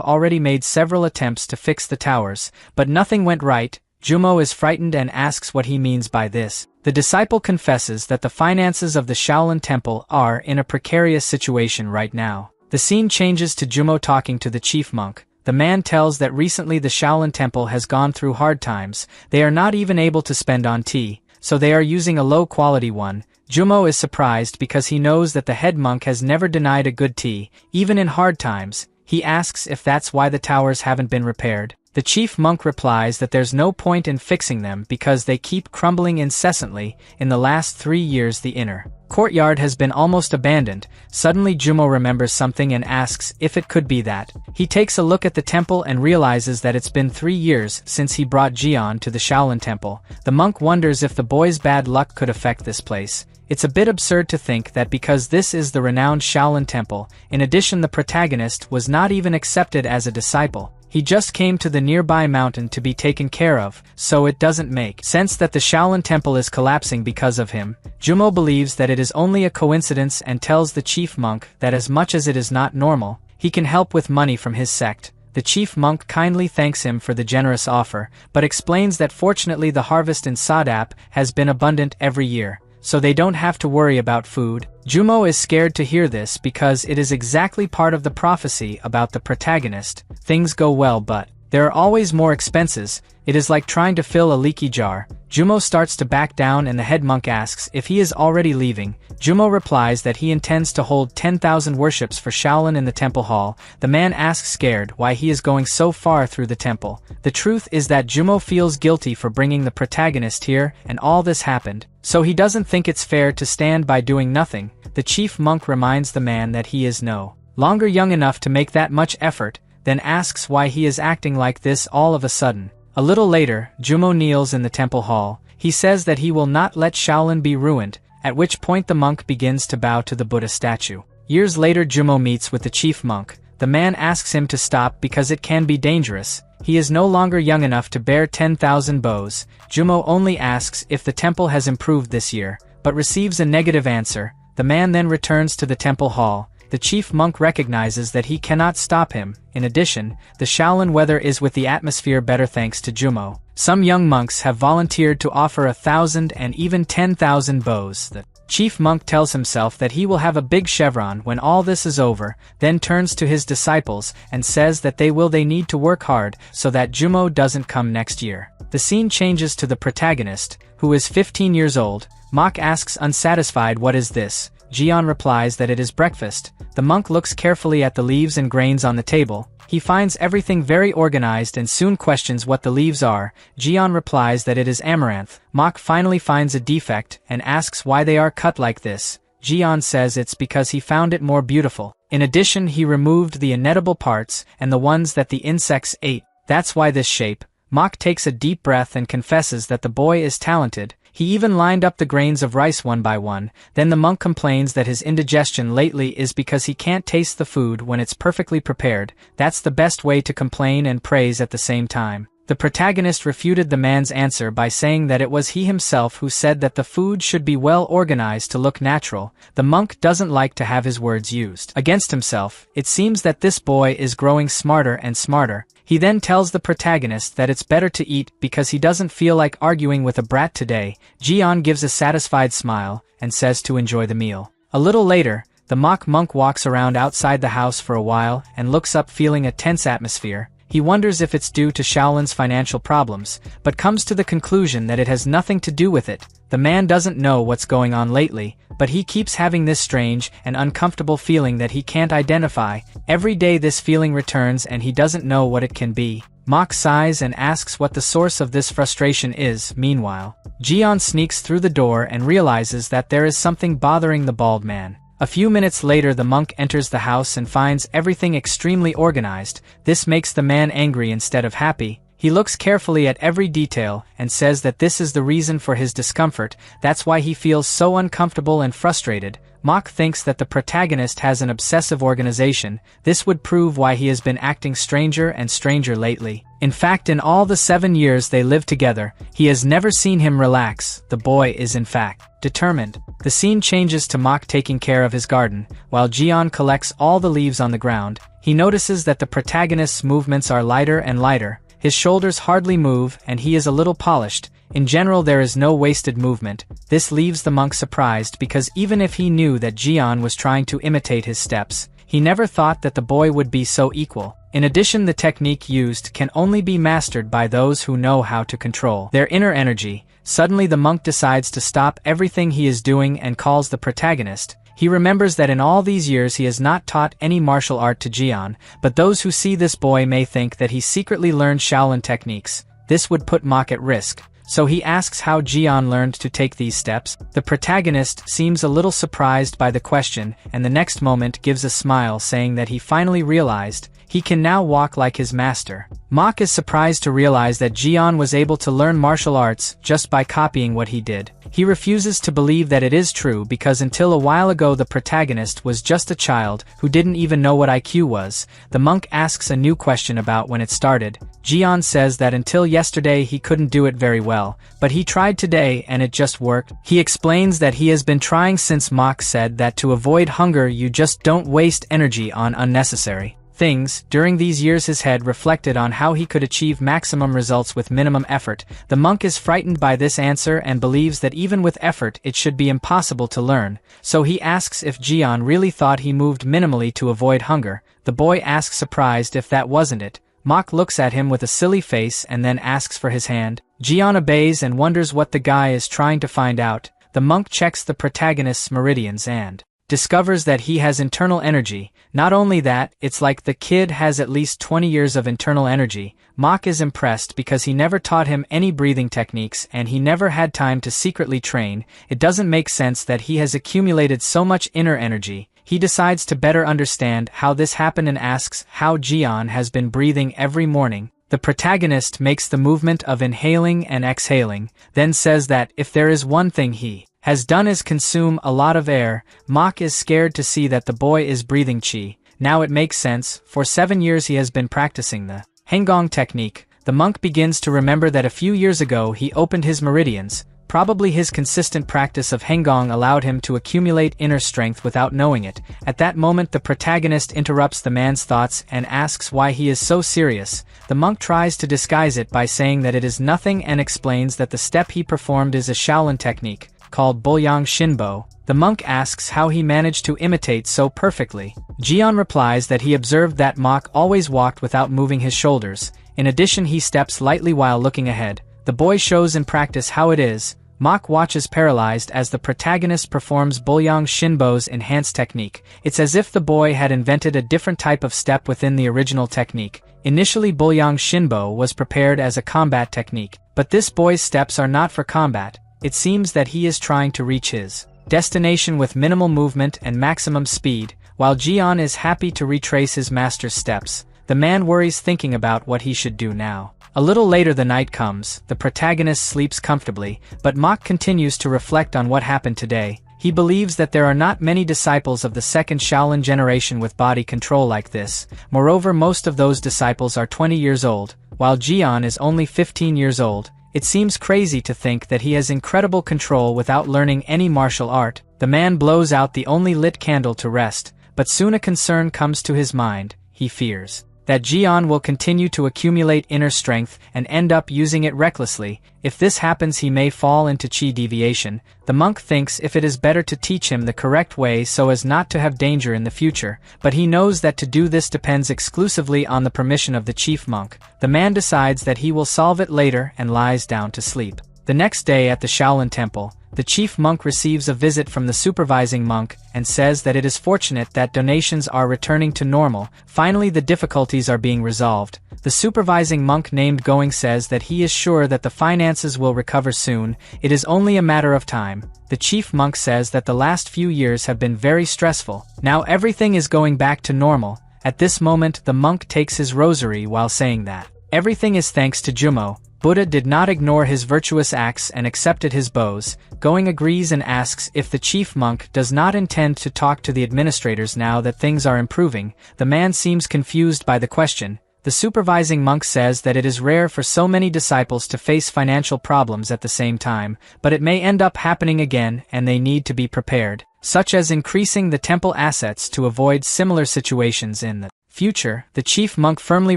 already made several attempts to fix the towers, but nothing went right. Jumo is frightened and asks what he means by this. The disciple confesses that the finances of the Shaolin Temple are in a precarious situation right now. The scene changes to Jumo talking to the chief monk. The man tells that recently the Shaolin Temple has gone through hard times. They are not even able to spend on tea, so they are using a low-quality one. Jumo is surprised because he knows that the head monk has never denied a good tea, even in hard times. He asks if that's why the towers haven't been repaired. The chief monk replies that there's no point in fixing them because they keep crumbling incessantly. In the last 3 years the inner courtyard has been almost abandoned. Suddenly Jumo remembers something and asks if it could be that. He takes a look at the temple and realizes that it's been 3 years since he brought Jian to the Shaolin Temple. The monk wonders if the boy's bad luck could affect this place. It's a bit absurd to think that because this is the renowned Shaolin Temple, in addition the protagonist was not even accepted as a disciple. He just came to the nearby mountain to be taken care of, so it doesn't make sense that the Shaolin Temple is collapsing because of him. Jumo believes that it is only a coincidence and tells the chief monk that as much as it is not normal, he can help with money from his sect. The chief monk kindly thanks him for the generous offer, but explains that fortunately the harvest in Sadap has been abundant every year, so they don't have to worry about food. Jumo is scared to hear this because it is exactly part of the prophecy about the protagonist. Things go well, but there are always more expenses. It is like trying to fill a leaky jar. Jumo starts to back down and the head monk asks if he is already leaving. Jumo replies that he intends to hold 10,000 worships for Shaolin in the temple hall. The man asks scared why he is going so far through the temple. The truth is that Jumo feels guilty for bringing the protagonist here and all this happened, so he doesn't think it's fair to stand by doing nothing. The chief monk reminds the man that he is no longer young enough to make that much effort, then asks why he is acting like this all of a sudden. A little later, Jumo kneels in the temple hall. He says that he will not let Shaolin be ruined, at which point the monk begins to bow to the Buddha statue. Years later Jumo meets with the chief monk. The man asks him to stop because it can be dangerous. He is no longer young enough to bear 10,000 bows. Jumo only asks if the temple has improved this year, but receives a negative answer. The man then returns to the temple hall. The chief monk recognizes that he cannot stop him. In addition, the Shaolin weather is with the atmosphere better thanks to Jumo. Some young monks have volunteered to offer 1,000 and even 10,000 bows. The chief monk tells himself that he will have a big chevron when all this is over, then turns to his disciples and says that they need to work hard so that Jumo doesn't come next year. The scene changes to the protagonist, who is 15 years old. Mok asks unsatisfied, "What is this?" Jian replies that it is breakfast. The monk looks carefully at the leaves and grains on the table. He finds everything very organized and soon questions what the leaves are. Jian replies that it is amaranth. Mok finally finds a defect and asks why they are cut like this. Jian says it's because he found it more beautiful. In addition, he removed the inedible parts and the ones that the insects ate. That's why this shape. Mok takes a deep breath and confesses that the boy is talented. He even lined up the grains of rice one by one. Then the monk complains that his indigestion lately is because he can't taste the food when it's perfectly prepared. That's the best way to complain and praise at the same time. The protagonist refuted the man's answer by saying that it was he himself who said that the food should be well organized to look natural. The monk doesn't like to have his words used against himself. It seems that this boy is growing smarter and smarter. He then tells the protagonist that it's better to eat because he doesn't feel like arguing with a brat today. Jian gives a satisfied smile and says to enjoy the meal. A little later, the mock monk walks around outside the house for a while and looks up feeling a tense atmosphere. He wonders if it's due to Shaolin's financial problems, but comes to the conclusion that it has nothing to do with it. The man doesn't know what's going on lately, but he keeps having this strange and uncomfortable feeling that he can't identify. Every day this feeling returns and he doesn't know what it can be. Mock sighs and asks what the source of this frustration is. Meanwhile, Jian sneaks through the door and realizes that there is something bothering the bald man. A few minutes later the monk enters the house and finds everything extremely organized. This makes the man angry instead of happy. He looks carefully at every detail and says that this is the reason for his discomfort. That's why he feels so uncomfortable and frustrated. Mock thinks that the protagonist has an obsessive organization. This would prove why he has been acting stranger and stranger lately. In fact, in all the 7 years they lived together, he has never seen him relax. The boy is in fact determined. The scene changes to Mock taking care of his garden, while Jian collects all the leaves on the ground. He notices that the protagonist's movements are lighter and lighter. His shoulders hardly move and he is a little polished. In general there is no wasted movement. This leaves the monk surprised because even if he knew that Jian was trying to imitate his steps, he never thought that the boy would be so equal. In addition, the technique used can only be mastered by those who know how to control their inner energy. Suddenly the monk decides to stop everything he is doing and calls the protagonist. He remembers that in all these years he has not taught any martial art to Jian, but those who see this boy may think that he secretly learned Shaolin techniques. This would put Mock at risk. So he asks how Jian learned to take these steps. The protagonist seems a little surprised by the question and the next moment gives a smile saying that he finally realized he can now walk like his master. Mock is surprised to realize that Jian was able to learn martial arts just by copying what he did. He refuses to believe that it is true because until a while ago the protagonist was just a child who didn't even know what IQ was. The monk asks a new question about when it started. Jian says that until yesterday he couldn't do it very well, but he tried today and it just worked. He explains that he has been trying since Mock said that to avoid hunger you just don't waste energy on unnecessary things. During these years his head reflected on how he could achieve maximum results with minimum effort. The monk is frightened by this answer and believes that even with effort it should be impossible to learn, so he asks if Jian really thought he moved minimally to avoid hunger. The boy asks surprised if that wasn't it. Mock looks at him with a silly face and then asks for his hand. Jian obeys and wonders what the guy is trying to find out. The monk checks the protagonist's meridians and discovers that he has internal energy. Not only that, it's like the kid has at least 20 years of internal energy. Mock is impressed because he never taught him any breathing techniques and he never had time to secretly train. It doesn't make sense that he has accumulated so much inner energy. He decides to better understand how this happened and asks how Jian has been breathing every morning. The protagonist makes the movement of inhaling and exhaling, then says that if there is one thing he has done is consume a lot of air. Mock is scared to see that the boy is breathing qi. Now it makes sense. For 7 years he has been practicing the Henggong technique. The monk begins to remember that a few years ago he opened his meridians. Probably his consistent practice of Henggong allowed him to accumulate inner strength without knowing it. At that moment the protagonist interrupts the man's thoughts and asks why he is so serious. The monk tries to disguise it by saying that it is nothing and explains that the step he performed is a Shaolin technique called Boyang Shinbo. The monk asks how he managed to imitate so perfectly. Jian replies that he observed that Mock always walked without moving his shoulders. In addition he steps lightly while looking ahead. The boy shows in practice how it is. Mock watches paralyzed as the protagonist performs Boyang Shinbo's enhanced technique. It's as if the boy had invented a different type of step within the original technique. Initially Boyang Shinbo was prepared as a combat technique, but this boy's steps are not for combat. It seems that he is trying to reach his destination with minimal movement and maximum speed. While Jian is happy to retrace his master's steps, the man worries thinking about what he should do now. A little later the night comes. The protagonist sleeps comfortably, but Mock continues to reflect on what happened today. He believes that there are not many disciples of the second Shaolin generation with body control like this. Moreover, most of those disciples are 20 years old, while Jian is only 15 years old. It seems crazy to think that he has incredible control without learning any martial art. The man blows out the only lit candle to rest, but soon a concern comes to his mind. He fears that Jian will continue to accumulate inner strength and end up using it recklessly. If this happens, he may fall into chi deviation. The monk thinks if it is better to teach him the correct way so as not to have danger in the future, but he knows that to do this depends exclusively on the permission of the chief monk. The man decides that he will solve it later and lies down to sleep. The next day at the Shaolin Temple, the chief monk receives a visit from the supervising monk and says that it is fortunate that donations are returning to normal. Finally, the difficulties are being resolved. The supervising monk named Going says that he is sure that the finances will recover soon. It is only a matter of time. The chief monk says that the last few years have been very stressful. Now everything is going back to normal. At this moment, the monk takes his rosary while saying that everything is thanks to Jumo. Buddha did not ignore his virtuous acts and accepted his bows. Going agrees and asks if the chief monk does not intend to talk to the administrators now that things are improving. The man seems confused by the question. The supervising monk says that it is rare for so many disciples to face financial problems at the same time, but it may end up happening again and they need to be prepared, such as increasing the temple assets to avoid similar situations in the future. The chief monk firmly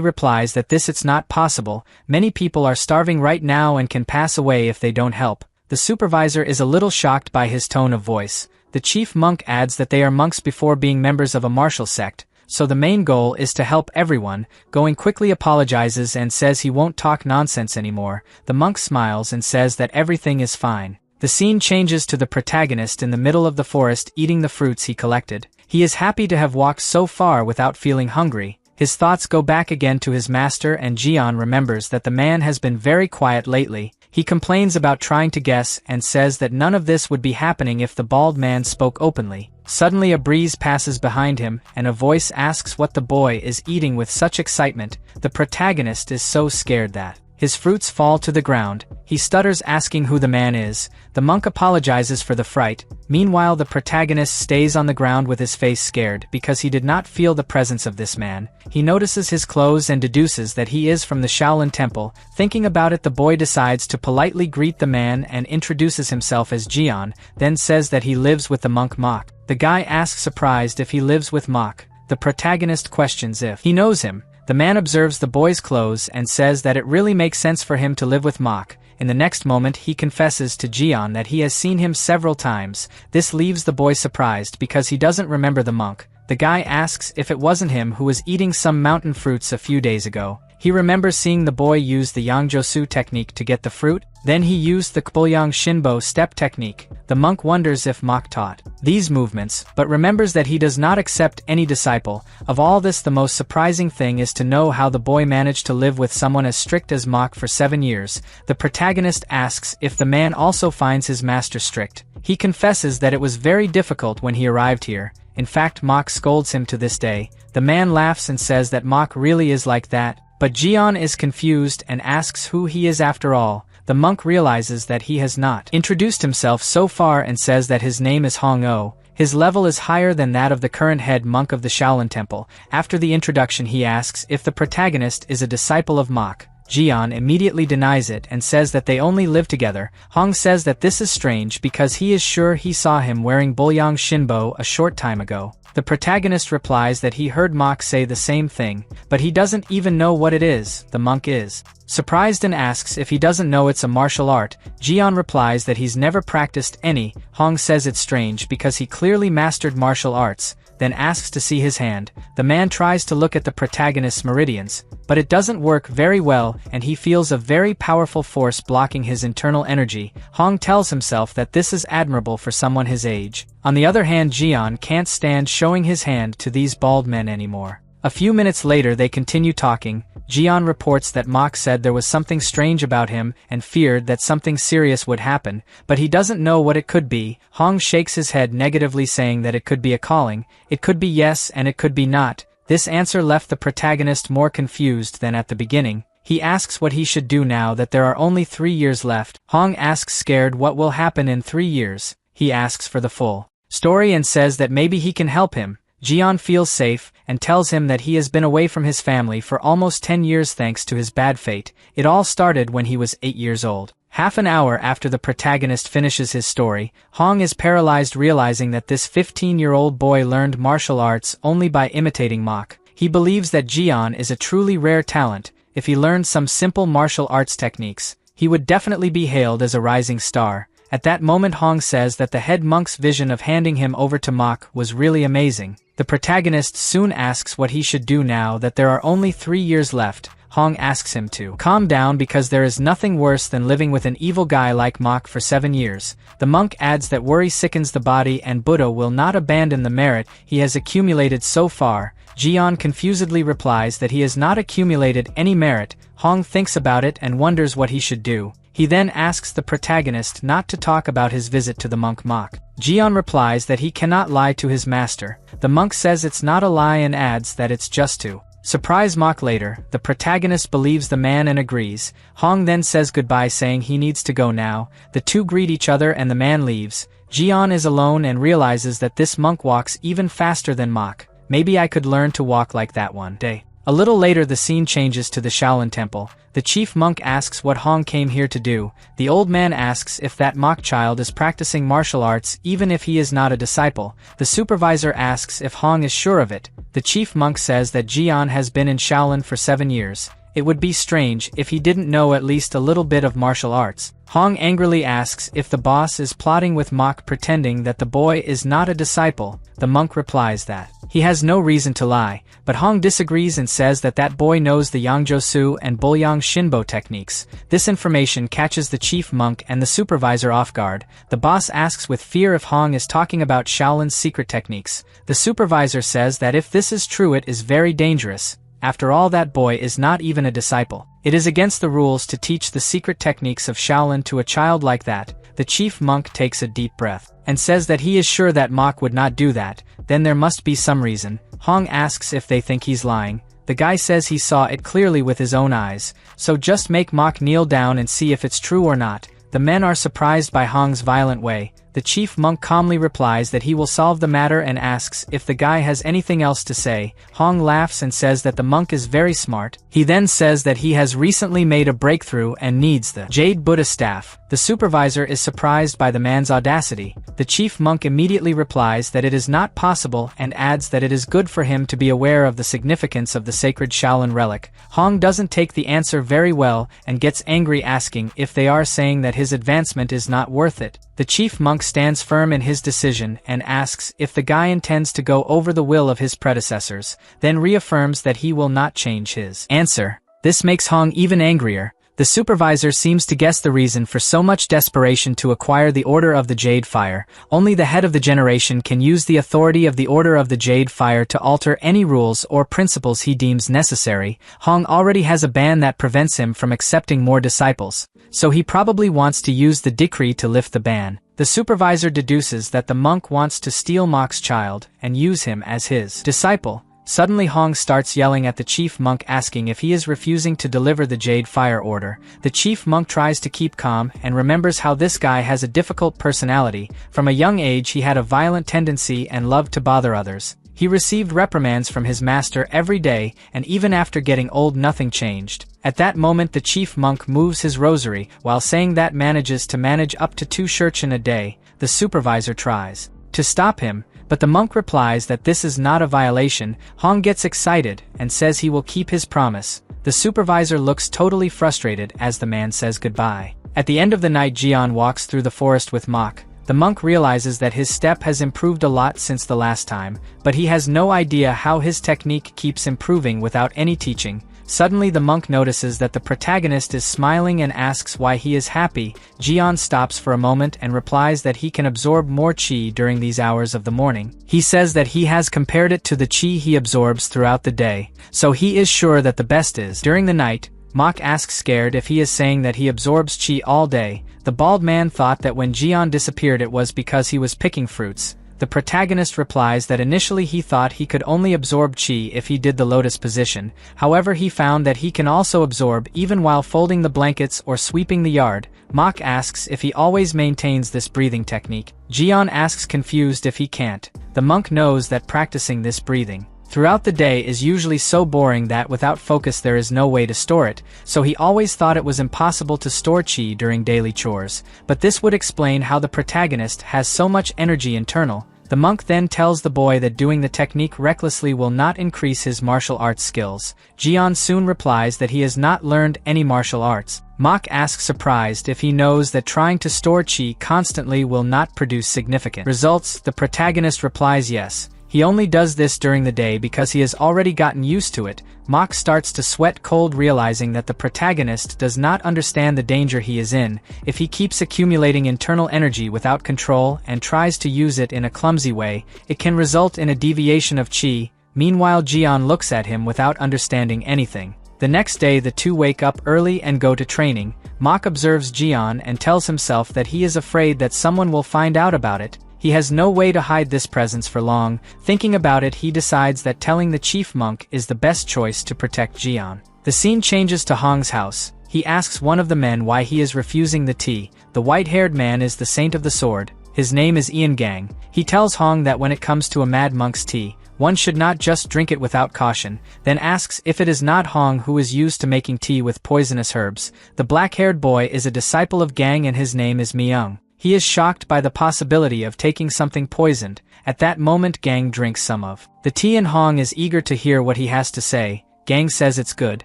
replies that it's not possible. Many people are starving right now and can pass away if they don't help. The supervisor is a little shocked by his tone of voice. The chief monk adds that they are monks before being members of a martial sect, so the main goal is to help everyone. Going quickly apologizes and says he won't talk nonsense anymore. The monk smiles and says that everything is fine. The scene changes to the protagonist in the middle of the forest eating the fruits he collected. He is happy to have walked so far without feeling hungry. His thoughts go back again to his master, and Jian remembers that the man has been very quiet lately. He complains about trying to guess and says that none of this would be happening if the bald man spoke openly. Suddenly a breeze passes behind him, and a voice asks what the boy is eating with such excitement. The protagonist is so scared that his fruits fall to the ground. He stutters, asking who the man is. The monk apologizes for the fright. Meanwhile, the protagonist stays on the ground with his face scared because he did not feel the presence of this man. He notices his clothes and deduces that he is from the Shaolin Temple. Thinking about it, the boy decides to politely greet the man and introduces himself as Jian, then says that he lives with the monk Mok. The guy asks surprised if he lives with Mok. The protagonist questions if he knows him. The man observes the boy's clothes and says that it really makes sense for him to live with Mok. In the next moment, he confesses to Jian that he has seen him several times. This leaves the boy surprised because he doesn't remember the monk. The guy asks if it wasn't him who was eating some mountain fruits a few days ago. He remembers seeing the boy use the Yangjosu technique to get the fruit. Then he used the Kpolyang Shinbo step technique. The monk wonders if Mok taught these movements, but remembers that he does not accept any disciple. Of all this, the most surprising thing is to know how the boy managed to live with someone as strict as Mok for 7 years. The protagonist asks if the man also finds his master strict. He confesses that it was very difficult when he arrived here. In fact, Mok scolds him to this day. The man laughs and says that Mok really is like that. But Jian is confused and asks who he is after all. The monk realizes that he has not introduced himself so far and says that his name is Hong-O. His level is higher than that of the current head monk of the Shaolin Temple. After the introduction, he asks if the protagonist is a disciple of Mok. Jian immediately denies it and says that they only live together. Hong says that this is strange because he is sure he saw him wearing Bolyang Shinbo a short time ago. The protagonist replies that he heard Mok say the same thing, but he doesn't even know what it is. The monk is surprised and asks if he doesn't know it's a martial art. Jian replies that he's never practiced any. Hong says it's strange because he clearly mastered martial arts, then asks to see his hand. The man tries to look at the protagonist's meridians, but it doesn't work very well and he feels a very powerful force blocking his internal energy. Hong tells himself that this is admirable for someone his age. On the other hand, Jian can't stand showing his hand to these bald men anymore. A few minutes later they continue talking. Jian reports that Mok said there was something strange about him and feared that something serious would happen, but he doesn't know what it could be. Hong shakes his head negatively, saying that it could be a calling. It could be yes and it could be not. This answer left the protagonist more confused than at the beginning. He asks what he should do now that there are only 3 years left. Hong asks scared what will happen in 3 years. he asks for the full story and says that maybe he can help him. Jian feels safe and tells him that he has been away from his family for almost 10 years thanks to his bad fate. It all started when he was 8 years old. Half an hour after the protagonist finishes his story, Hong is paralyzed realizing that this 15-year-old boy learned martial arts only by imitating Mach. He believes that Jian is a truly rare talent. If he learned some simple martial arts techniques, he would definitely be hailed as a rising star. At that moment Hong says that the head monk's vision of handing him over to Mach was really amazing. The protagonist soon asks what he should do now that there are only 3 years left. Hong asks him to calm down because there is nothing worse than living with an evil guy like Mach for 7 years. The monk adds that worry sickens the body and Buddha will not abandon the merit he has accumulated so far. Jian confusedly replies that he has not accumulated any merit. Hong thinks about it and wonders what he should do. He then asks the protagonist not to talk about his visit to the monk Mach. Jian replies that he cannot lie to his master. The monk says it's not a lie and adds that it's just to surprise Mach later. The protagonist believes the man and agrees. Hong then says goodbye saying he needs to go now. The two greet each other and the man leaves. Jian is alone and realizes that this monk walks even faster than Mach. Maybe I could learn to walk like that one day. A little later the scene changes to the Shaolin temple. The chief monk asks what Hong came here to do. The old man asks if that Mach child is practicing martial arts even if he is not a disciple. The supervisor asks if Hong is sure of it. The chief monk says that Jian has been in Shaolin for 7 years. It would be strange if he didn't know at least a little bit of martial arts. Hong angrily asks if the boss is plotting with Mach pretending that the boy is not a disciple. The monk replies that he has no reason to lie, but Hong disagrees and says that that boy knows the Yangjosu and Bulyang Shinbo techniques. This information catches the chief monk and the supervisor off guard. The boss asks with fear if Hong is talking about Shaolin's secret techniques. The supervisor says that if this is true it is very dangerous. After all, that boy is not even a disciple. It is against the rules to teach the secret techniques of Shaolin to a child like that. The chief monk takes a deep breath and says that he is sure that Mach would not do that. Then there must be some reason. Hong asks if they think he's lying. The guy says he saw it clearly with his own eyes, so just make Mach kneel down and see if it's true or not. The men are surprised by Hong's violent way. The chief monk calmly replies that he will solve the matter and asks if the guy has anything else to say. Hong laughs and says that the monk is very smart. He then says that he has recently made a breakthrough and needs the Jade Buddha staff. The supervisor is surprised by the man's audacity. The chief monk immediately replies that it is not possible and adds that it is good for him to be aware of the significance of the sacred Shaolin relic. Hong doesn't take the answer very well and gets angry asking if they are saying that his advancement is not worth it. The chief monk stands firm in his decision and asks if the guy intends to go over the will of his predecessors, then reaffirms that he will not change his answer. This makes Hong even angrier. The supervisor seems to guess the reason for so much desperation to acquire the Order of the Jade Fire. Only the head of the generation can use the authority of the Order of the Jade Fire to alter any rules or principles he deems necessary. Hong already has a ban that prevents him from accepting more disciples, so he probably wants to use the decree to lift the ban. The supervisor deduces that the monk wants to steal Mach's child and use him as his disciple. Suddenly Hong starts yelling at the chief monk asking if he is refusing to deliver the Jade Fire order. The chief monk tries to keep calm and remembers how this guy has a difficult personality. From a young age he had a violent tendency and loved to bother others. He received reprimands from his master every day, and even after getting old nothing changed. At that moment the chief monk moves his rosary, while saying that manages to manage up to 2 shurchen a day. The supervisor tries to stop him, but the monk replies that this is not a violation. Hong gets excited and says he will keep his promise. The supervisor looks totally frustrated as the man says goodbye. At the end of the night Jian walks through the forest with Mach. The monk realizes that his step has improved a lot since the last time, but he has no idea how his technique keeps improving without any teaching. Suddenly the monk notices that the protagonist is smiling and asks why he is happy. Jian stops for a moment and replies that he can absorb more qi during these hours of the morning. He says that he has compared it to the qi he absorbs throughout the day, so he is sure that the best is during the night. Mach asks scared if he is saying that he absorbs qi all day. The bald man thought that when Jian disappeared it was because he was picking fruits. The protagonist replies that initially he thought he could only absorb chi if he did the lotus position, however he found that he can also absorb even while folding the blankets or sweeping the yard. Mok asks if he always maintains this breathing technique. Jian asks confused if he can't. The monk knows that practicing this breathing throughout the day is usually so boring that without focus there is no way to store it, so he always thought it was impossible to store chi during daily chores. But this would explain how the protagonist has so much energy internal. The monk then tells the boy that doing the technique recklessly will not increase his martial arts skills. Jian soon replies that he has not learned any martial arts. Mok asks surprised if he knows that trying to store chi constantly will not produce significant results. The protagonist replies yes. He only does this during the day because he has already gotten used to it. Mok starts to sweat cold realizing that the protagonist does not understand the danger he is in. If he keeps accumulating internal energy without control and tries to use it in a clumsy way, it can result in a deviation of chi. Meanwhile, Jian looks at him without understanding anything. The next day the two wake up early and go to training. Mok observes Jian and tells himself that he is afraid that someone will find out about it. He has no way to hide this presence for long. Thinking about it, he decides that telling the chief monk is the best choice to protect Jian. The scene changes to Hong's house. He asks one of the men why he is refusing the tea. The white-haired man is the saint of the sword. His name is Ian Gang. He tells Hong that when it comes to a mad monk's tea, one should not just drink it without caution, then asks if it is not Hong who is used to making tea with poisonous herbs. The black-haired boy is a disciple of Gang and his name is Myung. He is shocked by the possibility of taking something poisoned. At that moment Gang drinks some of the tea and Hong is eager to hear what he has to say. Gang says it's good,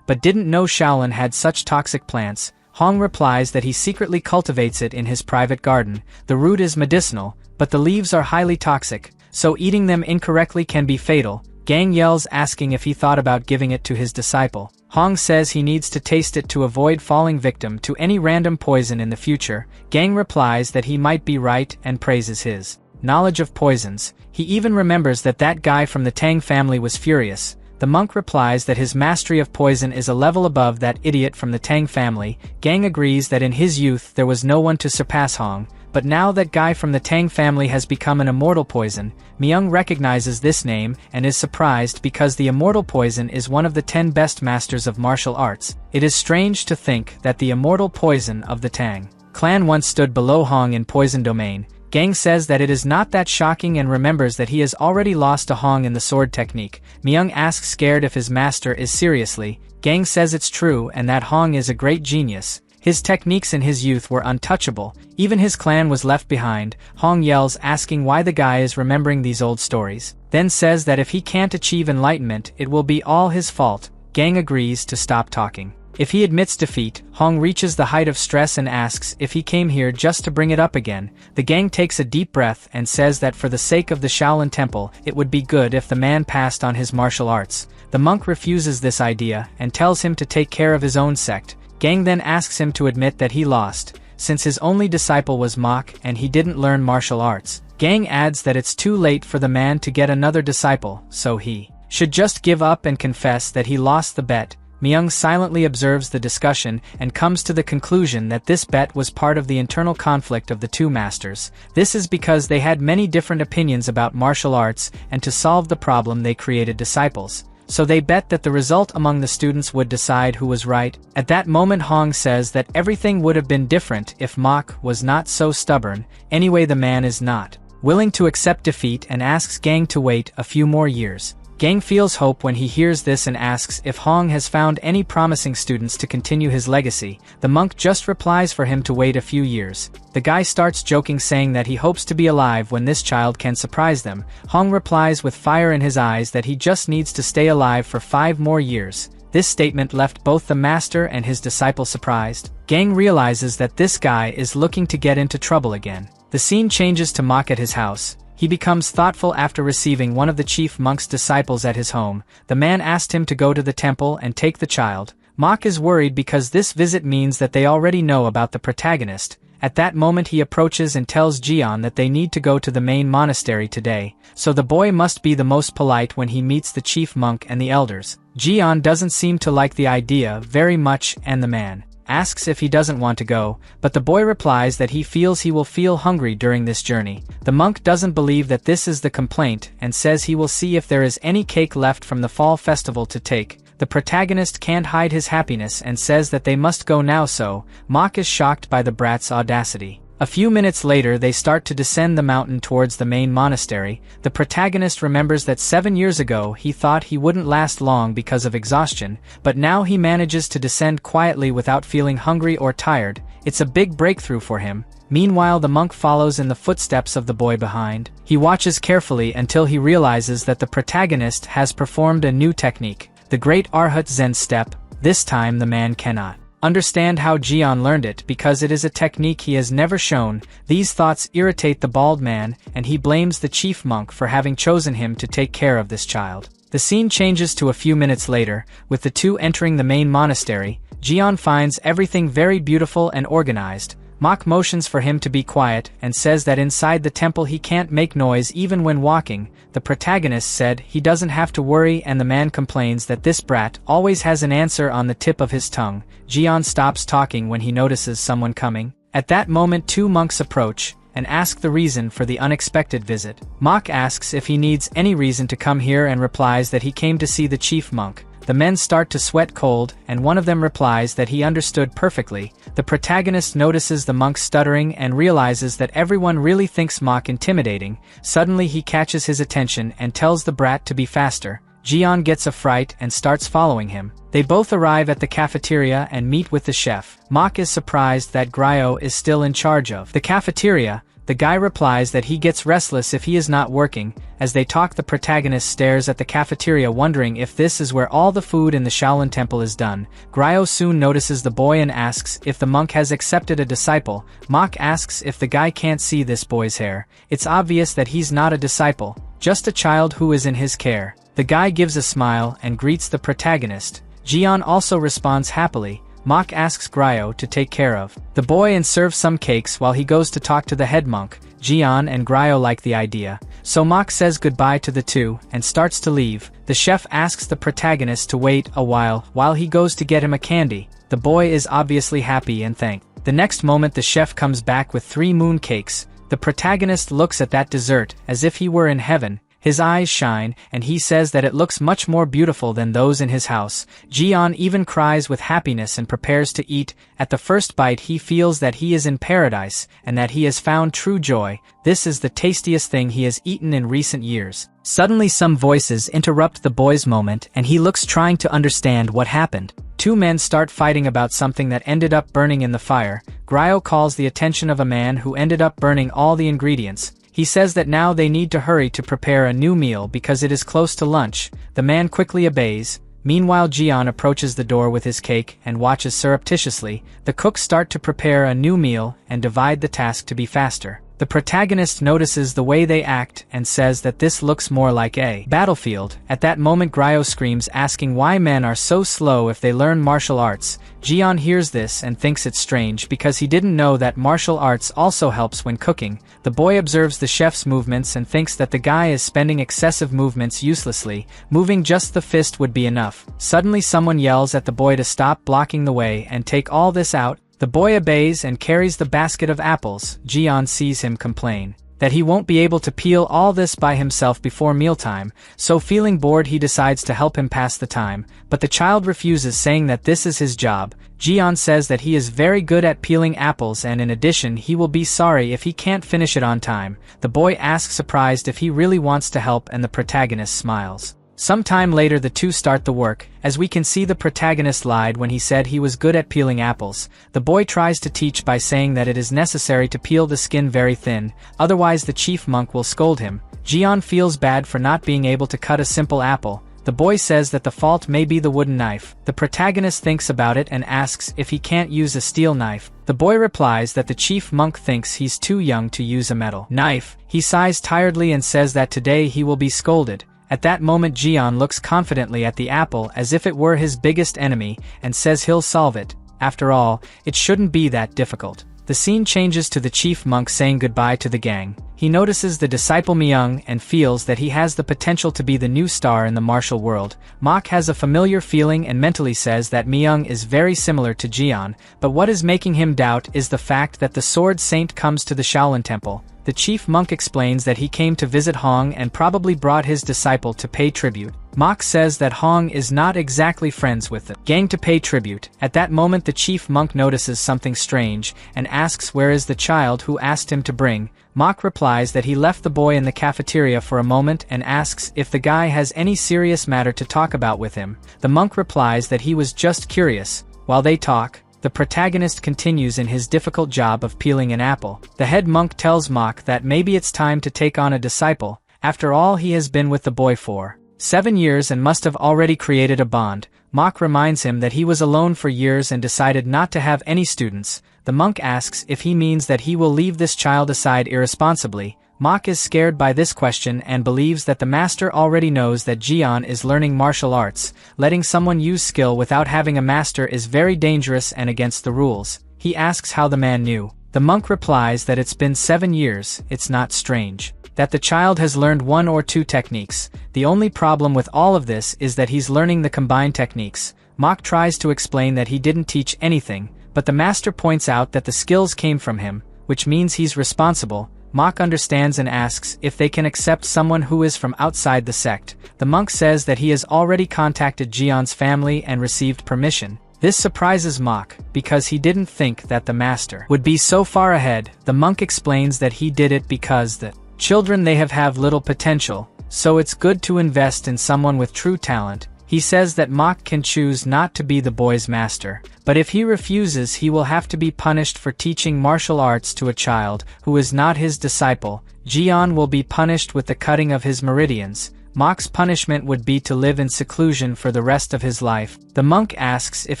but didn't know Shaolin had such toxic plants. Hong replies that he secretly cultivates it in his private garden. The root is medicinal, but the leaves are highly toxic, so eating them incorrectly can be fatal. Gang yells asking if he thought about giving it to his disciple. Hong says he needs to taste it to avoid falling victim to any random poison in the future. Gang replies that he might be right and praises his knowledge of poisons. He even remembers that that guy from the Tang family was furious. The monk replies that his mastery of poison is a level above that idiot from the Tang family. Gang agrees that in his youth there was no one to surpass Hong, but now that guy from the Tang family has become an immortal poison. Myung recognizes this name and is surprised because the immortal poison is one of the 10 best masters of martial arts. It is strange to think that the immortal poison of the Tang clan once stood below Hong in poison domain. Gang says that it is not that shocking and remembers that he has already lost to Hong in the sword technique. Myung asks scared if his master is seriously. Gang says it's true and that Hong is a great genius. His techniques in his youth were untouchable. Even his clan was left behind. Hong yells asking why the guy is remembering these old stories. Then says that if he can't achieve enlightenment, it will be all his fault. Gang agrees to stop talking. If he admits defeat, Hong reaches the height of stress and asks if he came here just to bring it up again. The gang takes a deep breath and says that for the sake of the Shaolin Temple, it would be good if the man passed on his martial arts. The monk refuses this idea and tells him to take care of his own sect. Gang then asks him to admit that he lost, since his only disciple was Mok and he didn't learn martial arts. Gang adds that it's too late for the man to get another disciple, so he should just give up and confess that he lost the bet. Myung silently observes the discussion and comes to the conclusion that this bet was part of the internal conflict of the two masters. This is because they had many different opinions about martial arts, and to solve the problem they created disciples. So they bet that the result among the students would decide who was right. At that moment Hong says that everything would have been different if Mok was not so stubborn. Anyway, the man is not willing to accept defeat and asks Gang to wait a few more years. Gang feels hope when he hears this and asks if Hong has found any promising students to continue his legacy. The monk just replies for him to wait a few years. The guy starts joking saying that he hopes to be alive when this child can surprise them. Hong replies with fire in his eyes that he just needs to stay alive for 5 more years. This statement left both the master and his disciple surprised. Gang realizes that this guy is looking to get into trouble again. The scene changes to Mok at his house. He becomes thoughtful after receiving one of the chief monk's disciples at his home. The man asked him to go to the temple and take the child. Mok is worried because this visit means that they already know about the protagonist. At that moment he approaches and tells Jian that they need to go to the main monastery today, so the boy must be the most polite when he meets the chief monk and the elders. Jian doesn't seem to like the idea very much and the man asks if he doesn't want to go, but the boy replies that he feels he will feel hungry during this journey. The monk doesn't believe that this is the complaint and says he will see if there is any cake left from the fall festival to take. The protagonist can't hide his happiness and says that they must go now, so Mok is shocked by the brat's audacity. A few minutes later they start to descend the mountain towards the main monastery. The protagonist remembers that 7 years ago he thought he wouldn't last long because of exhaustion, but now he manages to descend quietly without feeling hungry or tired. It's a big breakthrough for him. Meanwhile, the monk follows in the footsteps of the boy behind. He watches carefully until he realizes that the protagonist has performed a new technique, the Great Arhat Zen Step. This time the man cannot understand how Jian learned it because it is a technique he has never shown. These thoughts irritate the bald man, and he blames the chief monk for having chosen him to take care of this child. The scene changes to a few minutes later, with the two entering the main monastery. Jian finds everything very beautiful and organized. Mok motions for him to be quiet and says that inside the temple he can't make noise even when walking. The protagonist said he doesn't have to worry, and the man complains that this brat always has an answer on the tip of his tongue. Jian stops talking when he notices someone coming. At that moment, two monks approach and ask the reason for the unexpected visit. Mok asks if he needs any reason to come here and replies that he came to see the chief monk. The men start to sweat cold, and one of them replies that he understood perfectly. The protagonist notices the monk stuttering and realizes that everyone really thinks Mok intimidating. Suddenly he catches his attention and tells the brat to be faster. Jian gets a fright and starts following him. They both arrive at the cafeteria and meet with the chef. Mok is surprised that Gryo is still in charge of the cafeteria. The guy replies that he gets restless if he is not working. As they talk, the protagonist stares at the cafeteria wondering if this is where all the food in the Shaolin Temple is done. Gryo soon notices the boy and asks if the monk has accepted a disciple. Mok asks if the guy can't see this boy's hair. It's obvious that he's not a disciple, just a child who is in his care. The guy gives a smile and greets the protagonist. Jian also responds happily. Mok asks Gryo to take care of the boy and serve some cakes while he goes to talk to the head monk. Jian and Gryo like the idea, so Mok says goodbye to the two and starts to leave. The chef asks the protagonist to wait a while he goes to get him a candy. The boy is obviously happy and thanked. The next moment the chef comes back with 3 moon cakes. The protagonist looks at that dessert as if he were in heaven. His eyes shine, and he says that it looks much more beautiful than those in his house. Jian even cries with happiness and prepares to eat. At the first bite he feels that he is in paradise, and that he has found true joy. This is the tastiest thing he has eaten in recent years. Suddenly some voices interrupt the boy's moment, and he looks trying to understand what happened. 2 men start fighting about something that ended up burning in the fire. Gryo calls the attention of a man who ended up burning all the ingredients. He says that now they need to hurry to prepare a new meal because it is close to lunch. The man quickly obeys. Meanwhile, Jian approaches the door with his cake and watches surreptitiously. The cooks start to prepare a new meal and divide the task to be faster. The protagonist notices the way they act and says that this looks more like a battlefield. At that moment Gryo screams, asking why men are so slow if they learn martial arts. Jian hears this and thinks it's strange because he didn't know that martial arts also helps when cooking. The boy observes the chef's movements and thinks that the guy is spending excessive movements uselessly. Moving just the fist would be enough. Suddenly someone yells at the boy to stop blocking the way and take all this out. The boy obeys and carries the basket of apples. Jian sees him complain that he won't be able to peel all this by himself before mealtime, so feeling bored he decides to help him pass the time, but the child refuses, saying that this is his job. Jian says that he is very good at peeling apples, and in addition he will be sorry if he can't finish it on time. The boy asks surprised if he really wants to help, and the protagonist smiles. Some time later the two start the work. As we can see, the protagonist lied when he said he was good at peeling apples. The boy tries to teach by saying that it is necessary to peel the skin very thin, otherwise the chief monk will scold him. Jian feels bad for not being able to cut a simple apple. The boy says that the fault may be the wooden knife. The protagonist thinks about it and asks if he can't use a steel knife. The boy replies that the chief monk thinks he's too young to use a metal knife. He sighs tiredly and says that today he will be scolded. At that moment Jian looks confidently at the apple as if it were his biggest enemy and says he'll solve it. After all, it shouldn't be that difficult. The scene changes to the chief monk saying goodbye to the gang. He notices the disciple Myung and feels that he has the potential to be the new star in the martial world. Mok has a familiar feeling and mentally says that Myung is very similar to Jian, but what is making him doubt is the fact that the Sword Saint comes to the Shaolin Temple. The chief monk explains that he came to visit Hong and probably brought his disciple to pay tribute. Mok says that Hong is not exactly friends with the gang to pay tribute. At that moment the chief monk notices something strange and asks where is the child who asked him to bring. Mok replies that he left the boy in the cafeteria for a moment and asks if the guy has any serious matter to talk about with him. The monk replies that he was just curious. While they talk, the protagonist continues in his difficult job of peeling an apple. The head monk tells Mok that maybe it's time to take on a disciple. After all, he has been with the boy for 7 years and must have already created a bond. Mok reminds him that he was alone for years and decided not to have any students. The monk asks if he means that he will leave this child aside irresponsibly. Mok is scared by this question and believes that the master already knows that Jian is learning martial arts. Letting someone use skill without having a master is very dangerous and against the rules. He asks how the man knew. The monk replies that it's been 7 years, it's not strange. That the child has learned 1 or 2 techniques. The only problem with all of this is that he's learning the combined techniques. Mok tries to explain that he didn't teach anything, but the master points out that the skills came from him, which means he's responsible. Mok understands and asks if they can accept someone who is from outside the sect. The monk says that he has already contacted Jian's family and received permission. This surprises Mok, because he didn't think that the master would be so far ahead. The monk explains that he did it because the children they have little potential, so it's good to invest in someone with true talent. He says that Mok can choose not to be the boy's master, but if he refuses he will have to be punished for teaching martial arts to a child who is not his disciple. Jian will be punished with the cutting of his meridians. Mok's punishment would be to live in seclusion for the rest of his life. The monk asks if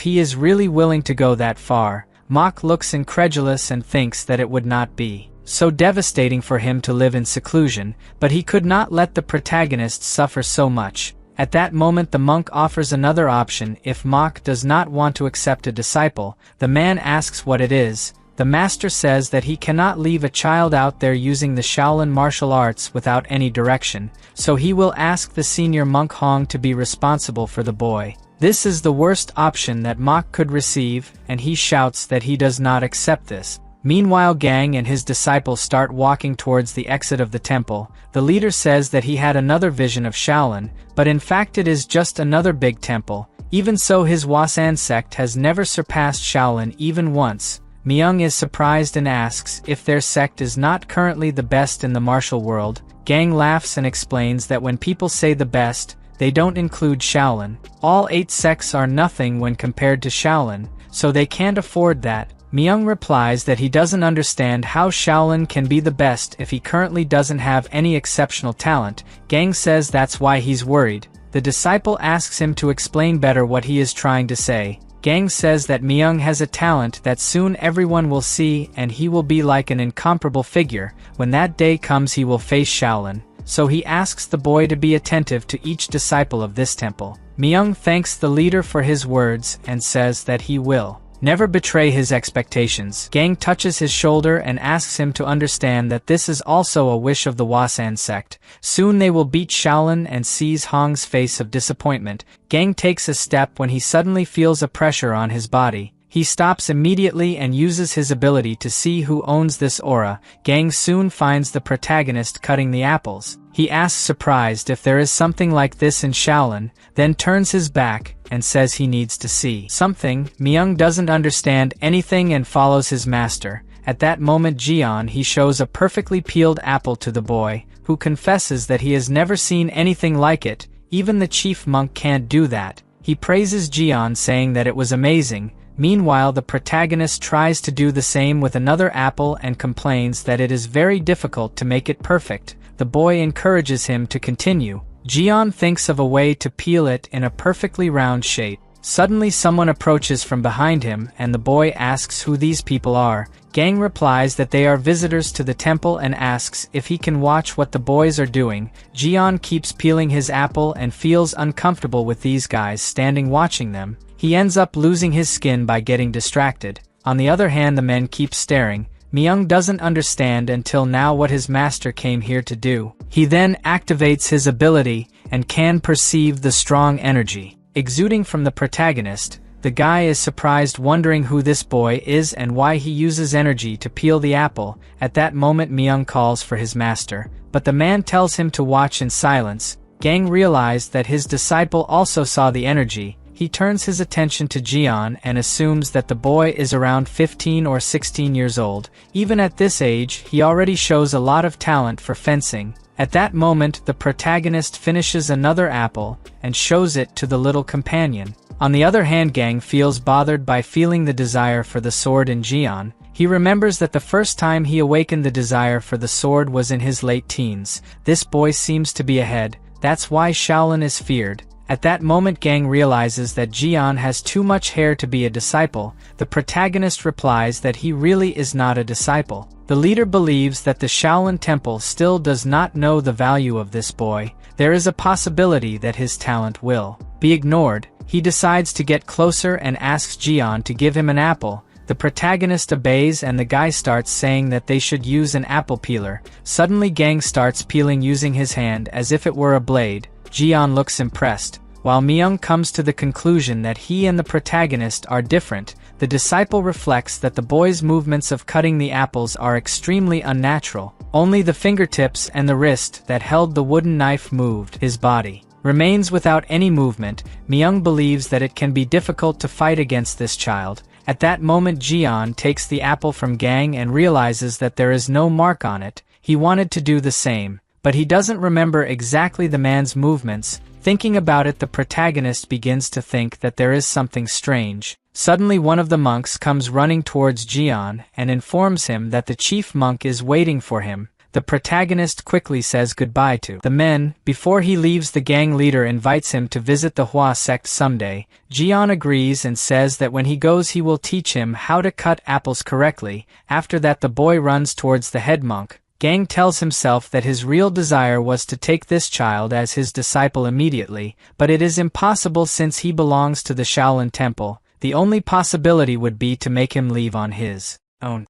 he is really willing to go that far. Mok looks incredulous and thinks that it would not be so devastating for him to live in seclusion, but he could not let the protagonist suffer so much. At that moment the monk offers another option if Mok does not want to accept a disciple. The man asks what it is. The master says that he cannot leave a child out there using the Shaolin martial arts without any direction, so he will ask the senior monk Hong to be responsible for the boy. This is the worst option that Mok could receive, and he shouts that he does not accept this. Meanwhile, Gang and his disciples start walking towards the exit of the temple. The leader says that he had another vision of Shaolin, but in fact it is just another big temple. Even so, his Wasan sect has never surpassed Shaolin even once. Myung is surprised and asks if their sect is not currently the best in the martial world. Gang laughs and explains that when people say the best, they don't include Shaolin. All 8 sects are nothing when compared to Shaolin, so they can't afford that. Myung replies that he doesn't understand how Shaolin can be the best if he currently doesn't have any exceptional talent. Gang says that's why he's worried. The disciple asks him to explain better what he is trying to say. Gang says that Myung has a talent that soon everyone will see and he will be like an incomparable figure. When that day comes he will face Shaolin, so he asks the boy to be attentive to each disciple of this temple. Myung thanks the leader for his words and says that he will never betray his expectations. Gang touches his shoulder and asks him to understand that this is also a wish of the Wasan sect. Soon they will beat Shaolin and sees Hong's face of disappointment. Gang takes a step when he suddenly feels a pressure on his body. He stops immediately and uses his ability to see who owns this aura. Gang soon finds the protagonist cutting the apples. He asks surprised if there is something like this in Shaolin, then turns his back and says he needs to see something. Myung doesn't understand anything and follows his master. At that moment he shows a perfectly peeled apple to the boy, who confesses that he has never seen anything like it. Even the chief monk can't do that. He praises Jian, saying that it was amazing. Meanwhile, the protagonist tries to do the same with another apple and complains that it is very difficult to make it perfect. The boy encourages him to continue. Jian thinks of a way to peel it in a perfectly round shape. Suddenly someone approaches from behind him and the boy asks who these people are. Gang replies that they are visitors to the temple and asks if he can watch what the boys are doing. Jian keeps peeling his apple and feels uncomfortable with these guys standing watching them. He ends up losing his skin by getting distracted. On the other hand, the men keep staring. Myung doesn't understand until now what his master came here to do. He then activates his ability and can perceive the strong energy exuding from the protagonist. The guy is surprised, wondering who this boy is and why he uses energy to peel the apple. At that moment, Myung calls for his master, but the man tells him to watch in silence. Gang realized that his disciple also saw the energy. He turns his attention to Jian and assumes that the boy is around 15 or 16 years old. Even at this age, he already shows a lot of talent for fencing. At that moment, the protagonist finishes another apple and shows it to the little companion. On the other hand, Gang feels bothered by feeling the desire for the sword in Jian. He remembers that the first time he awakened the desire for the sword was in his late teens. This boy seems to be ahead. That's why Shaolin is feared. At that moment, Gang realizes that Jian has too much hair to be a disciple. The protagonist replies that he really is not a disciple. The leader believes that the Shaolin Temple still does not know the value of this boy. There is a possibility that his talent will be ignored. He decides to get closer and asks Jian to give him an apple. The protagonist obeys and the guy starts saying that they should use an apple peeler. Suddenly, Gang starts peeling using his hand as if it were a blade. Jian looks impressed. While Myung comes to the conclusion that he and the protagonist are different, the disciple reflects that the boy's movements of cutting the apples are extremely unnatural. Only the fingertips and the wrist that held the wooden knife moved. His body remains without any movement. Myung believes that it can be difficult to fight against this child. At that moment, Jian takes the apple from Gang and realizes that there is no mark on it. He wanted to do the same, but he doesn't remember exactly the man's movements. Thinking about it, the protagonist begins to think that there is something strange. Suddenly, one of the monks comes running towards Jian and informs him that the chief monk is waiting for him. The protagonist quickly says goodbye to the men. Before he leaves, the gang leader invites him to visit the Hua sect someday. Jian agrees and says that when he goes he will teach him how to cut apples correctly. After that, the boy runs towards the head monk. Gang tells himself that his real desire was to take this child as his disciple immediately, but it is impossible since he belongs to the Shaolin Temple. The only possibility would be to make him leave on his own.